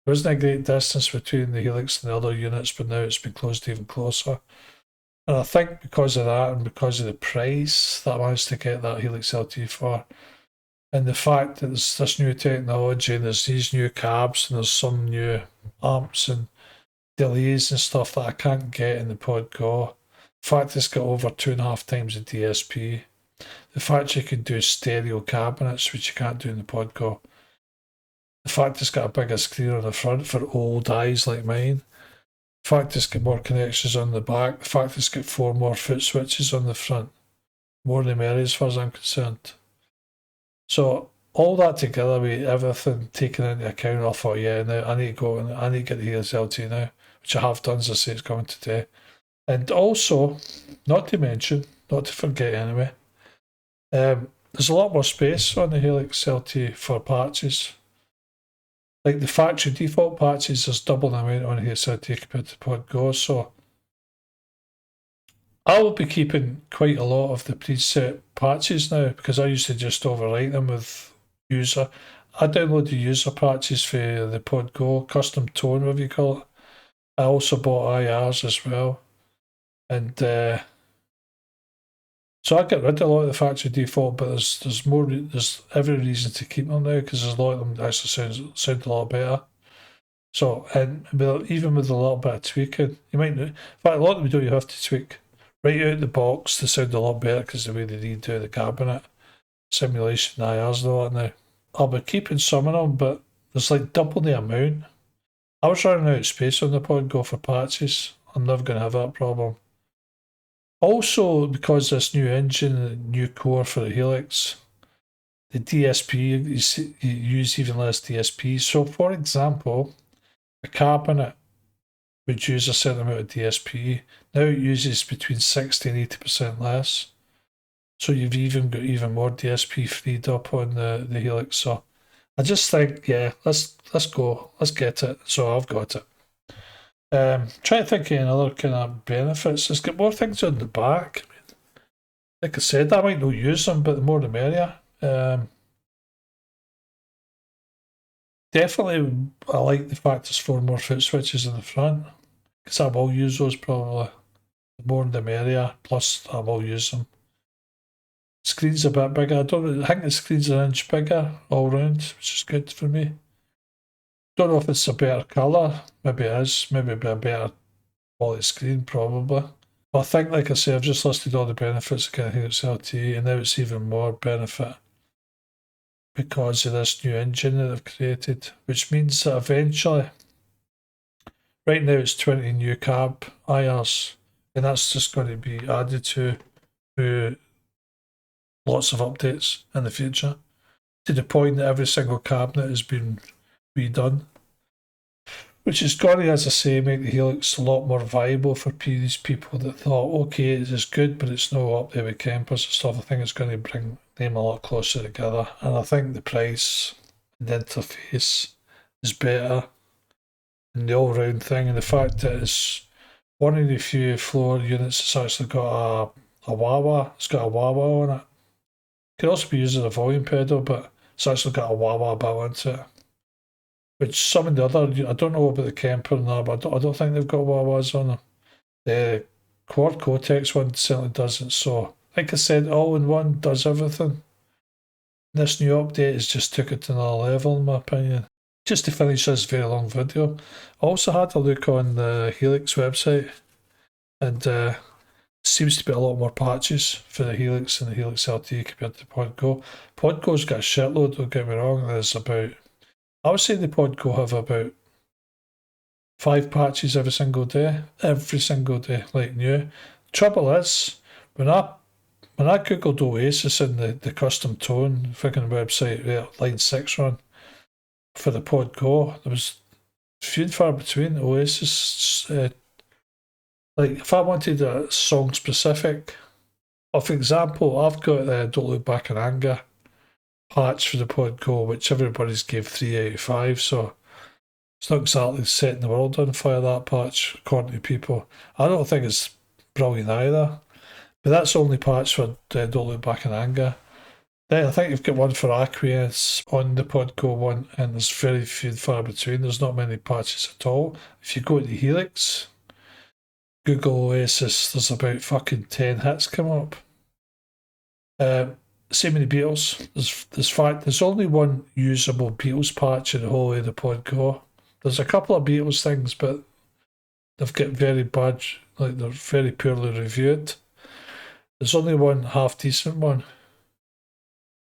There wasn't a great distance between the Helix and the other units, but now it's been closed even closer. And I think because of that and because of the price that I managed to get that Helix LT for, and the fact that there's this new technology and there's these new cabs and there's some new amps and delays and stuff that I can't get in the Pod Go. The fact it's got over 2.5 times the DSP. The fact you can do stereo cabinets, which you can't do in the Pod Go. The fact it's got a bigger screen on the front for old eyes like mine. the fact it's got more connections on the back, the fact it's got 4 more foot switches on the front, more the merrier as far as I'm concerned. So all that together with everything taken into account, I thought, yeah, now I need to go and I need to get the Helix LT now, which I have done, as I say, it's coming today. And also, not to mention, not to forget anyway, there's a lot more space on the Helix LT for patches. Like the factory default patches, there's double the amount on Helix LT compared to Pod Go, so I will be keeping quite a lot of the preset patches now because I used to just overwrite them with user. I download the user patches for the Pod Go, Custome Tone, whatever you call it. I also bought IRs as well. And so I get rid of a lot of the factory default, but there's every reason to keep them now because there's a lot of them that actually sound a lot better. So, and even with a little bit of tweaking, you might, in fact, a lot of them don't you have to tweak. Right out the box, they sound a lot better because the way they redo the cabinet, simulation, IRs and all that now. I'll be keeping some of them, but there's like double the amount. I was running out of space on the Pod Go for patches. I'm never going to have that problem. Also, because this new engine, new core for the Helix, the DSP, you use even less DSP. So, for example, a cabinet would use a certain amount of DSP. Now it uses between 60 and 80% less. So you've even got even more DSP freed up on the Helix. So I just think, yeah, let's go. Let's get it. So I've got it. Trying to think of another kind of benefits. It's got more things on the back. I mean, like I said, I might not use them, but the more the merrier. Definitely, I like the fact there's 4 more foot switches in the front because I will use those probably. The more the merrier. Plus, I will use them. Screen's a bit bigger. I think the screen's an inch bigger all round, which is good for me. Don't know if it's a better colour. Maybe it is. Maybe it'd be a better quality screen, probably. But I think, like I say, I've just listed all the benefits of getting Helix LT, and now it's even more benefit because of this new engine that they've created, which means that eventually, right now it's 20 new cab IRs, and that's just going to be added to lots of updates in the future, to the point that every single cabinet has been redone, which is going to, as I say, make the Helix a lot more viable for these people that thought, okay, it is good, but it's no up there with campers and stuff. I think it's going to bring them a lot closer together, and I think the price and the interface is better, and the all-round thing, and the fact that it's one of the few floor units that's actually got a wah-wah. It's got a wah-wah on it. It could also be used as a volume pedal, but it's actually got a wah-wah built into it. Which some of the other, I don't know about the Kemper and that, but I don't think they've got wah-wahs on them. The Quad Cortex one certainly doesn't. So, like I said, all-in-one does everything. This new update has just took it to another level, in my opinion. Just to finish this very long video, I also had a look on the Helix website, and seems to be a lot more patches for the Helix and the Helix LT compared to Pod Go. Pod Go's got a shitload, don't get me wrong. There's about, I would say the Pod Go have about 5 patches every single day, like new. Trouble is, when I googled Oasis in the Custome Tone freaking website, line 6 run for the Pod Go, there was few and far between. Oasis, like if I wanted a song specific, or for example, I've got Don't Look Back in Anger patch for the Pod Go, which everybody's gave 3 out of 5, so it's not exactly setting the world on fire, that patch, according to people. I don't think it's brilliant either, but that's the only patch for Don't Look Back in Anger. Then I think you've got one for Acquiesce on the Pod Go one, and there's very few and far between. There's not many patches at all. If you go to Helix, Google Oasis, there's about fucking 10 hits come up. Same with the Beatles. There's only one usable Beatles patch in the whole of the Pod Go. There's a couple of Beatles things, but they've got very bad, like they're very poorly reviewed. There's only one half decent one.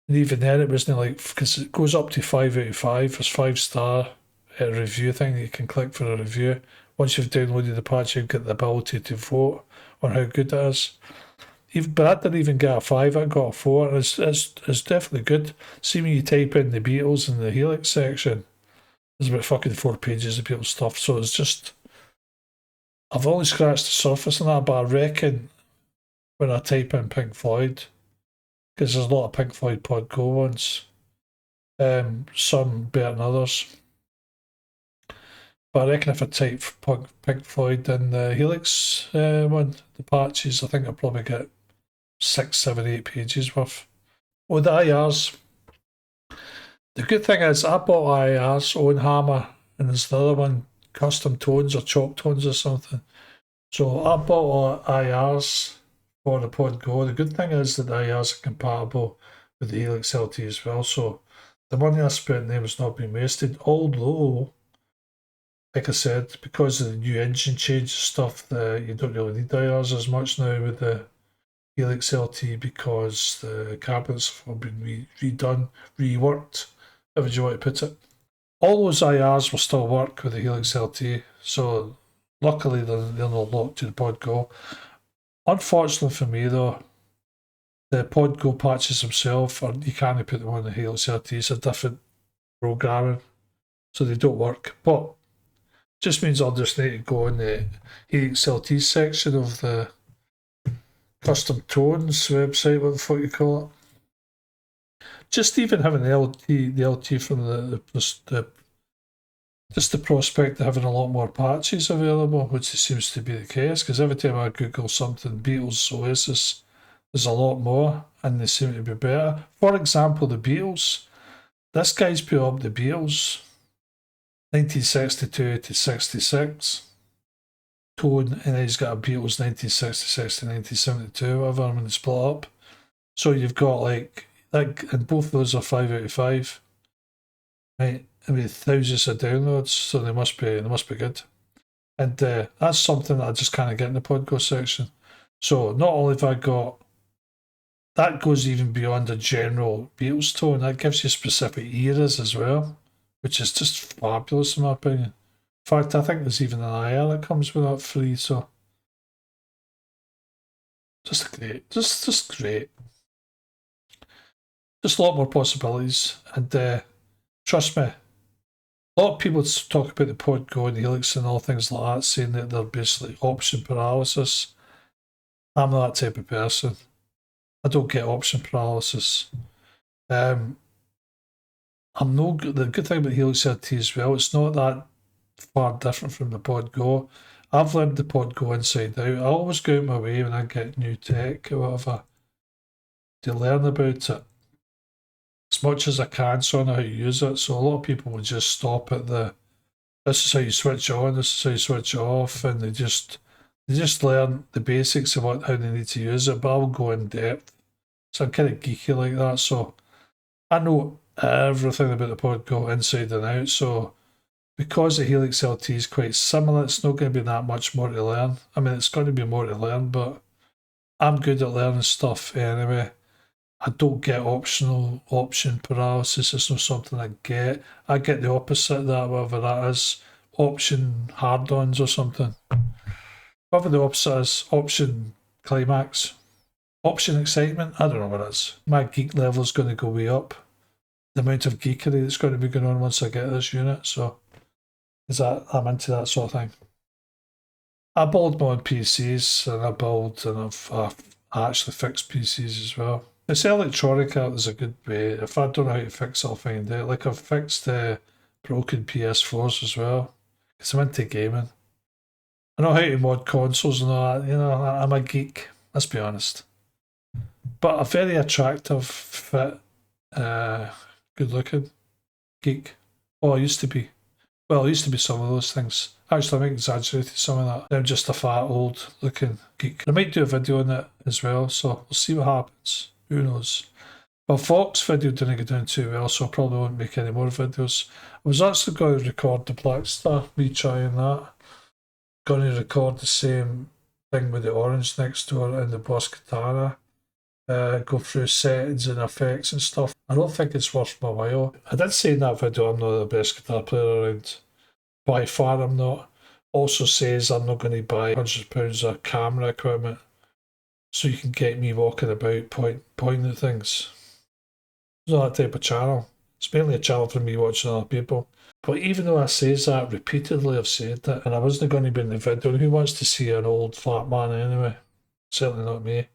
And even then it wasn't like, because it goes up to 5 out of 5. There's 5-star review thing that you can click for a review, once you've downloaded the patch, you've got the ability to vote on how good it is. But I didn't even get a 5, I got a 4. It's definitely good. See, when you type in the Beatles in the Helix section, there's about fucking 4 pages of Beatles stuff, so it's just... I've only scratched the surface on that, but I reckon when I type in Pink Floyd, because there's a lot of Pink Floyd Pod Go ones, some better than others. But I reckon if I type Pink Floyd in the Helix one, the patches, I think I'll probably get 6, 7, 8 pages worth. With the IRs, the good thing is I bought IRs on Hammer, and there's the other one, Custom Tones or Chop Tones or something. So I bought IRs for the Pod Go. The good thing is that the IRs are compatible with the Helix LT as well, so the money I spent there was not being wasted. Although, like I said, because of the new engine change stuff, you don't really need IRs as much now with the Helix LT, because the cabinets have been redone, reworked, however you want to put it. All those IRs will still work with the Helix LT, so luckily they're not locked to the Pod Go. Unfortunately for me though, the Pod Go patches themselves, you can't put them on the Helix LT, it's a different programming, so they don't work. But just means I'll just need to go in the Helix LT section of the Custom Tones website, what the fuck you call it. Just even having the LT from the just the prospect of having a lot more patches available, which seems to be the case, because every time I Google something, Beatles, Oasis, there's a lot more, and they seem to be better. For example, the Beatles. This guy's put up the Beatles, 1962 to 66 tone, and then he's got a Beatles 1966 to 1972, whatever, when they split up. So you've got like, and both of those are 5 out of 5. Right? I mean, thousands of downloads, so they must be good. And that's something that I just kind of get in the Pod Go section. So not only have I got, that goes even beyond the general Beatles tone, that gives you specific eras as well, which is just fabulous in my opinion. In fact, I think there's even an IR that comes with that free, so just great, just great. Just a lot more possibilities, and trust me, a lot of people talk about the Pod Go and Helix and all things like that, saying that they're basically option paralysis. I'm not that type of person. I don't get option paralysis. The good thing about Helix LT as well, it's not that far different from the Pod Go. I've learned the Pod Go inside out. I always go out my way when I get new tech or whatever to learn about it as much as I can, so I know how to use it. So a lot of people will just stop at this is how you switch on, this is how you switch off, and they just learn the basics of how they need to use it, but I'll go in depth. So I'm kind of geeky like that, so I know everything about the Pod Go inside and out. So because the Helix LT is quite similar, it's not going to be that much more to learn. I mean, it's going to be more to learn, but I'm good at learning stuff anyway. I don't get option paralysis. It's not something I get. I get the opposite of that, whatever that is. Option hard-ons or something. Whatever the opposite is. Option climax. Option excitement. I don't know what it is. My geek level is going to go way up. The amount of geekery that's going to be going on once I get this unit. So I'm into that sort of thing. I build my own PCs, and I've actually fixed PCs as well. It's electronic art is a good way. If I don't know how to fix it, I'll find out. Like I've fixed the broken PS4s as well, because I'm into gaming. I know how to mod consoles and all that. You know, I'm a geek. Let's be honest. But a very attractive, fit, good looking geek. Oh, I used to be. Well, I used to be some of those things. Actually, I might exaggerate some of that. I'm just a fat, old looking geek. I might do a video on it as well, so we'll see what happens. Who knows? Well, Fox video didn't go down too well, so I probably won't make any more videos. I was actually going to record the Blackstar, retrying that. Going to record the same thing with the orange next door and the Boss Katana. Go through settings and effects and stuff. I don't think it's worth my while. I did say in that video I'm not the best guitar player around. By far I'm not. Also says I'm not going to buy £100 of camera equipment so you can get me walking about pointing at things. It's not that type of channel. It's mainly a channel for me watching other people. But even though I says that repeatedly, I've said that, and I wasn't going to be in the video. Who wants to see an old flat man anyway? Certainly not me.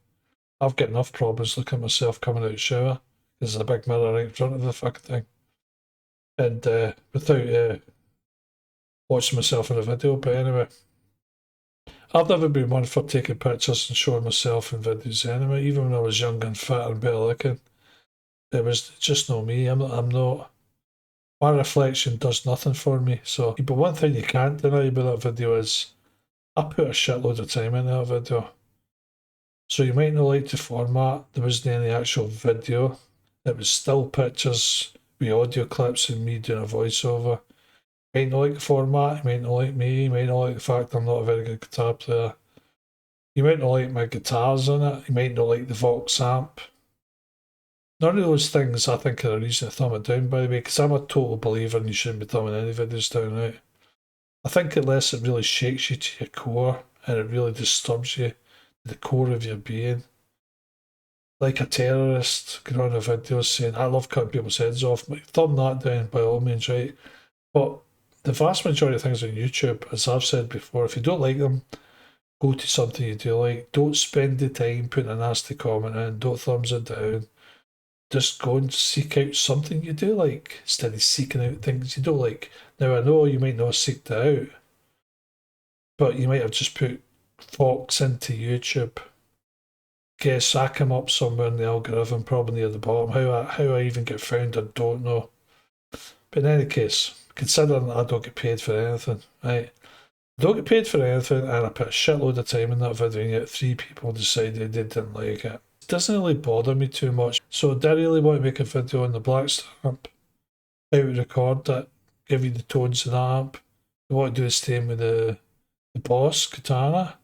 I've got enough problems looking at myself coming out of the shower. There's a big mirror right in front of the fucking thing. And without watching myself in a video. But anyway, I've never been one for taking pictures and showing myself in videos anyway. Even when I was young and fit and better looking, it was just not me. I'm not. My reflection does nothing for me. So, but one thing you can't deny about that video is I put a shitload of time into that video. So you might not like the format. There wasn't any actual video. It was still pictures with audio clips and me doing a voiceover. You might not like the format. You might not like me. You might not like the fact I'm not a very good guitar player. You might not like my guitars in it. You might not like the Vox amp. None of those things I think are a reason to thumb it down, by the way, because I'm a total believer and you shouldn't be thumbing any videos down, right? I think unless it really shakes you to your core and it really disturbs you to the core of your being, like a terrorist going on a video saying, I love cutting people's heads off, thumb that down by all means, right? But the vast majority of things on YouTube, as I've said before, if you don't like them, go to something you do like. Don't spend the time putting a nasty comment in, don't thumbs it down. Just go and seek out something you do like instead of seeking out things you don't like. Now, I know you might not have seeked it out, but you might have just put Fox into YouTube. Guess I come up somewhere in the algorithm, probably near the bottom. How I even get found, I don't know. But in any case, considering that I don't get paid for anything, right? I don't get paid for anything, and I put a shitload of time in that video, and yet 3 people decided they didn't like it. It doesn't really bother me too much. So I really want to make a video on the Blackstar amp, how to record it, give you the tones of the amp. I want to do the same with the Boss Katana.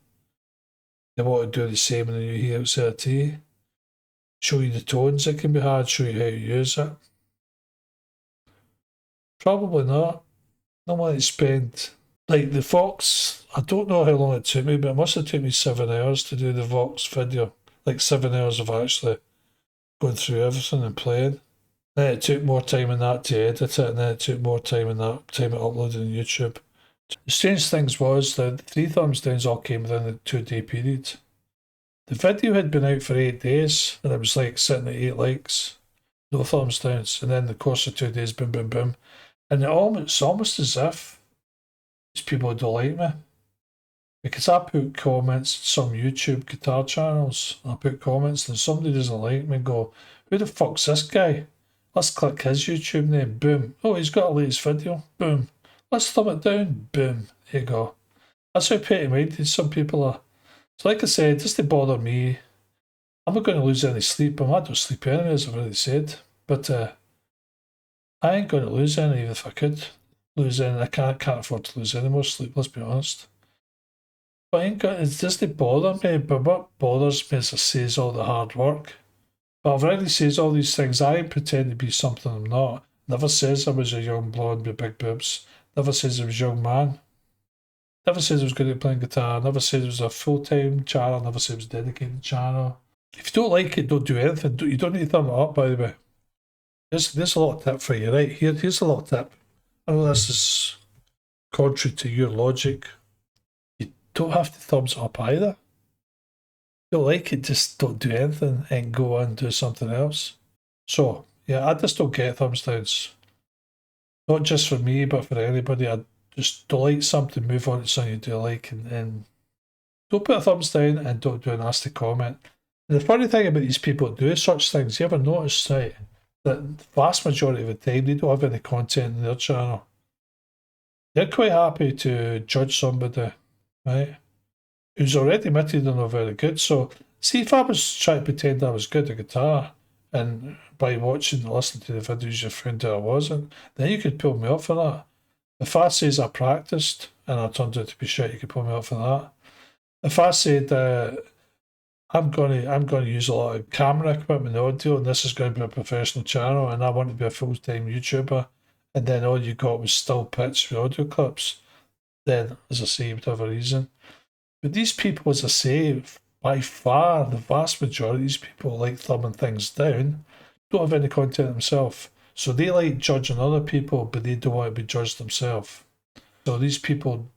I want to do the same with the new Helix LT. Show you the tones that can be had, show you how to use it. Probably not. I don't want to spend, like the Vox, I don't know how long it took me, but it must have taken me 7 hours to do the Vox video. Like 7 hours of actually going through everything and playing. Then it took more time in that to edit it, and then it took more time in that time of uploading on YouTube. The strange things was that the 3 thumbs downs all came within the 2-day period. The video had been out for 8 days, and it was like sitting at 8 likes, no thumbs downs, and then the course of 2 days, boom, boom, boom. And it's almost as if these people don't like me. Because I put comments on some YouTube guitar channels, I put comments and somebody doesn't like me and go, who the fuck's this guy? Let's click his YouTube name, boom. Oh, he's got a latest video, boom. Let's thumb it down, boom. There you go. That's how petty-minded some people are. So like I said, it doesn't bother me. I'm not going to lose any sleep. I don't sleep anyway, as I've already said. But I ain't going to lose any if I could lose any. I can't afford to lose any more sleep, let's be honest. But it doesn't bother me, but what bothers me is I says all the hard work. But I've already says all these things. I pretend to be something I'm not. Never says I was a young blonde with big boobs. Never says I was a young man. Never says I was good at playing guitar. Never says it was a full-time channel. Never says it was a dedicated channel. If you don't like it, don't do anything. You don't need to thumb it up, by the way. There's a lot of tip for you, right? Here's a lot of tip. I know this is contrary to your logic. Don't have to thumbs it up either. If you don't like it, just don't do anything and go on and do something else. So, yeah, I just don't get thumbs downs. Not just for me, but for anybody. I just don't like something, move on to something you do like, and don't put a thumbs down and don't do a nasty comment. And the funny thing about these people that do such things, you ever notice, right, that the vast majority of the time they don't have any content in their channel. They're quite happy to judge somebody, right, who's already admitted they're not very good. So, see, if I was trying to pretend I was good at guitar, and by watching and listening to the videos you found out I wasn't, then you could pull me up for that. If I says I practiced and I turned out to be shit, you could pull me up for that. If I said I'm going to use a lot of camera equipment and audio, and this is going to be a professional channel, and I want to be a full-time YouTuber, and then all you got was still pitch with audio clips, then, as I say, whatever reason. But these people, as I say, by far, the vast majority of these people like thumbing things down, don't have any content themselves. So they like judging other people, but they don't want to be judged themselves. So these people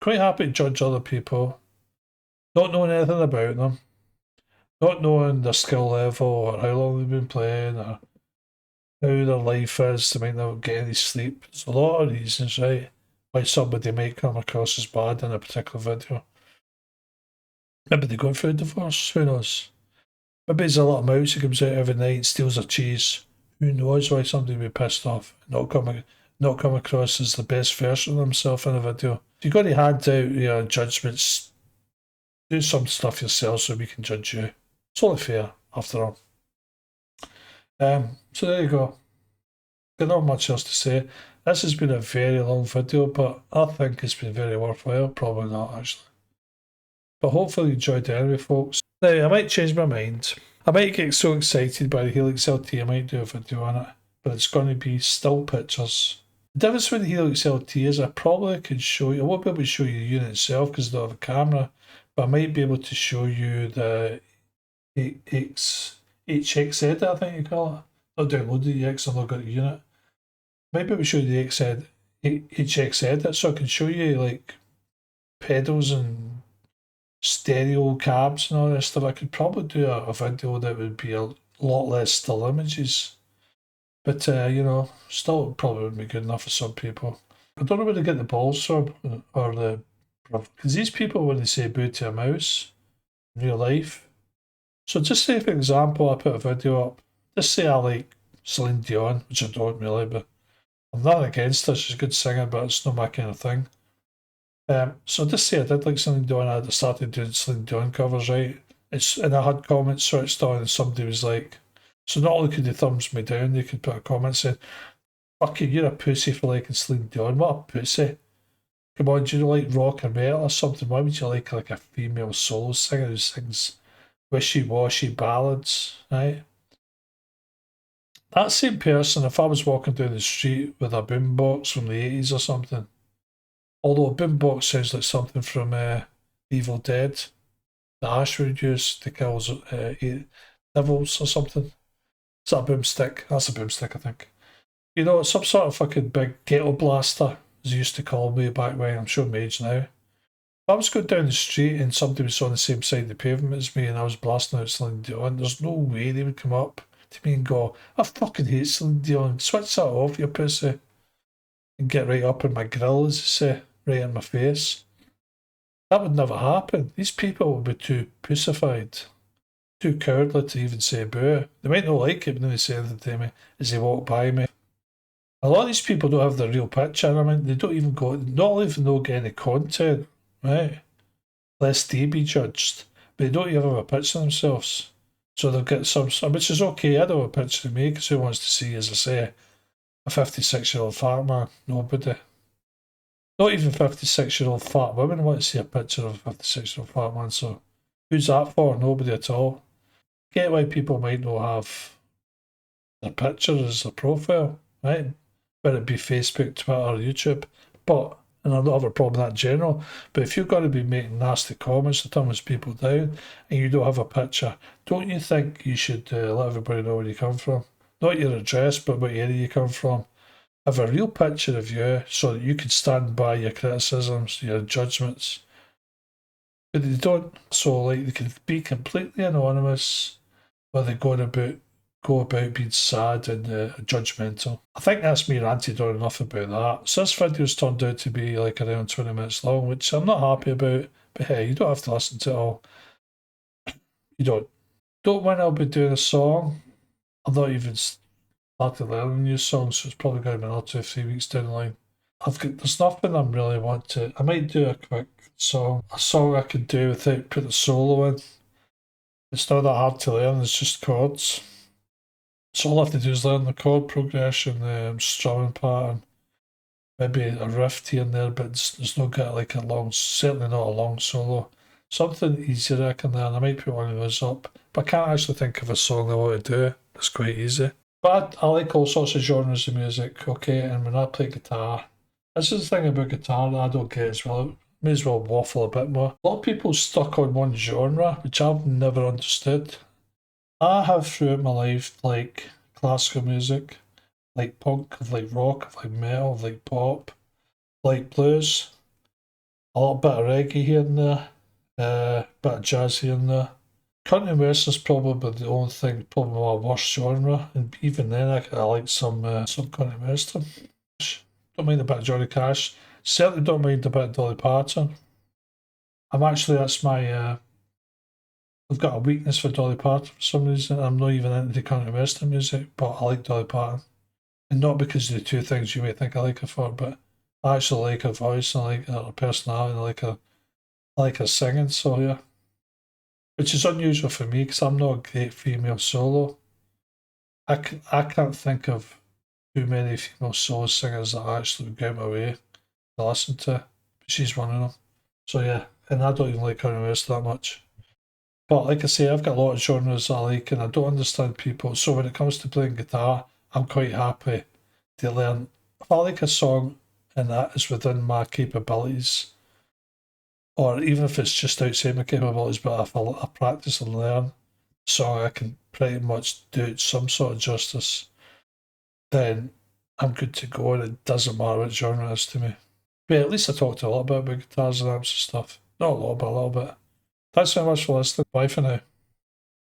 quite happy to judge other people, not knowing anything about them, not knowing their skill level or how long they've been playing or how their life is. They might not get any sleep. There's a lot of reasons, right, why somebody might come across as bad in a particular video. Maybe they're going through a divorce, who knows? Maybe it's a little mouse who comes out every night and steals a cheese. Who knows why somebody would be pissed off, not come across as the best version of themselves in a video. You've got to hand out your judgments. Do some stuff yourself so we can judge you. It's only fair, after all. So there you go. Got not much else to say. This has been a very long video, but I think it's been very worthwhile. Probably not, actually. But hopefully you enjoyed it anyway, folks. Now, I might change my mind. I might get so excited by the Helix LT, I might do a video on it, but it's going to be still pictures. The difference with the Helix LT is I probably could show you, I won't be able to show you the unit itself because I don't have a camera, but I might be able to show you the HX edit, I think you call it. I've downloaded the X, I've not got the unit. Maybe we show you the HX edit so I can show you like pedals and stereo cabs and all this stuff. I could probably do a video that would be a lot less still images. But, you know, still probably wouldn't be good enough for some people. I don't know where to get the balls from, or the... Because these people, when they say boo to a mouse, in real life... So just say, for example, I put a video up. Just say I like Celine Dion, which I don't really, but I'm not against her. She's a good singer, but it's not my kind of thing. So just say I did like Celine Dion. I started doing Celine Dion covers, right? And I had comments switched on, and somebody was like, so not only could they thumbs me down, they could put a comment saying, "Fuck you, you're a pussy for liking Celine Dion. What a pussy. Come on, do you like rock or metal or something? Why would you like a female solo singer who sings wishy-washy ballads, right?" That same person, if I was walking down the street with a boombox from the 80s or something, although a boombox sounds like something from Evil Dead, the Ash would use to kill devils or something. Is that a boomstick? That's a boomstick, I think. You know, some sort of fucking big ghetto blaster, as they used to call me back when. I'm sure my age now. If I was going down the street and somebody was on the same side of the pavement as me and I was blasting out Celine Dion, there's no way they would come up to me and go, "I fucking hate Celine Dion. Switch that off, you pussy." And get right up in my grill, as they say, right in my face. That would never happen. These people would be too pussified, too cowardly to even say boo. They might not like it, but then they say anything to me as they walk by me. A lot of these people don't have their real picture. I mean, they don't even get any content, right? Lest they be judged. But they don't even have a picture of themselves. So they'll get some, which is okay. I don't have a picture of me because who wants to see, as I say, a 56-year-old fat man? Nobody. Not even 56-year-old fat women want to see a picture of a 56-year-old fat man, so who's that for? Nobody at all. Get why people might not have their picture as a profile, right? Whether it be Facebook, Twitter, or YouTube. But, and I don't have a problem with that in general, but if you're going to be making nasty comments to turn those people down and you don't have a picture, don't you think you should let everybody know where you come from? Not your address, but what area you come from. Have a real picture of you so that you can stand by your criticisms, your judgments. But they don't, so like they can be completely anonymous, or they go about being sad and judgmental. I think that's me ranted on enough about that. So this video's turned out to be like around 20 minutes long, which I'm not happy about, but hey, you don't have to listen to it all. You don't. Don't mind I'll be doing a song. I'm not even started learning new songs, so it's probably going to be another 2 or 3 weeks down the line. There's nothing I'm really want to. I might do a quick song, a song I could do without putting a solo in. It's not that hard to learn, it's just chords. So all I have to do is learn the chord progression, the strumming pattern, maybe a riff here and there, but there's no get like certainly not a long solo. Something easier I can learn. I might put one of those up, but I can't actually think of a song I want to do. It's quite easy. But I like all sorts of genres of music, okay, and when I play guitar, This is the thing about guitar that I don't get as well. May as well waffle a bit more. A lot of people stuck on one genre, which I've never understood. I have throughout my life like classical music, like punk, like rock, like metal, like pop, like blues, a little bit of reggae here and there, bit of jazz here and there. Country and western is probably the only thing, probably my worst genre, and even then I like some country and western. Don't mind a bit of Johnny Cash. Certainly don't mind a bit of Dolly Parton. That's my I've got a weakness for Dolly Parton for some reason. I'm not even into country and western music, but I like Dolly Parton. And not because of the two things you may think I like her for, but I actually like her voice and I like her personality and I like her singing, so yeah. Which is unusual for me because I'm not a great female solo. I can't think of too many female solo singers that I actually would go out my way to listen to. But she's one of them. So yeah, and I don't even like country and western that much. But like I say, I've got a lot of genres I like, and I don't understand people. So when it comes to playing guitar, I'm quite happy to learn. If I like a song and that is within my capabilities, or even if it's just outside my capabilities, but if I practice and learn a song, I can pretty much do it some sort of justice, then I'm good to go, and it doesn't matter what genre it is to me. But yeah, at least I talked a little bit about guitars and amps and stuff. Not a lot, but a little bit. Thanks very much for listening. Bye for now.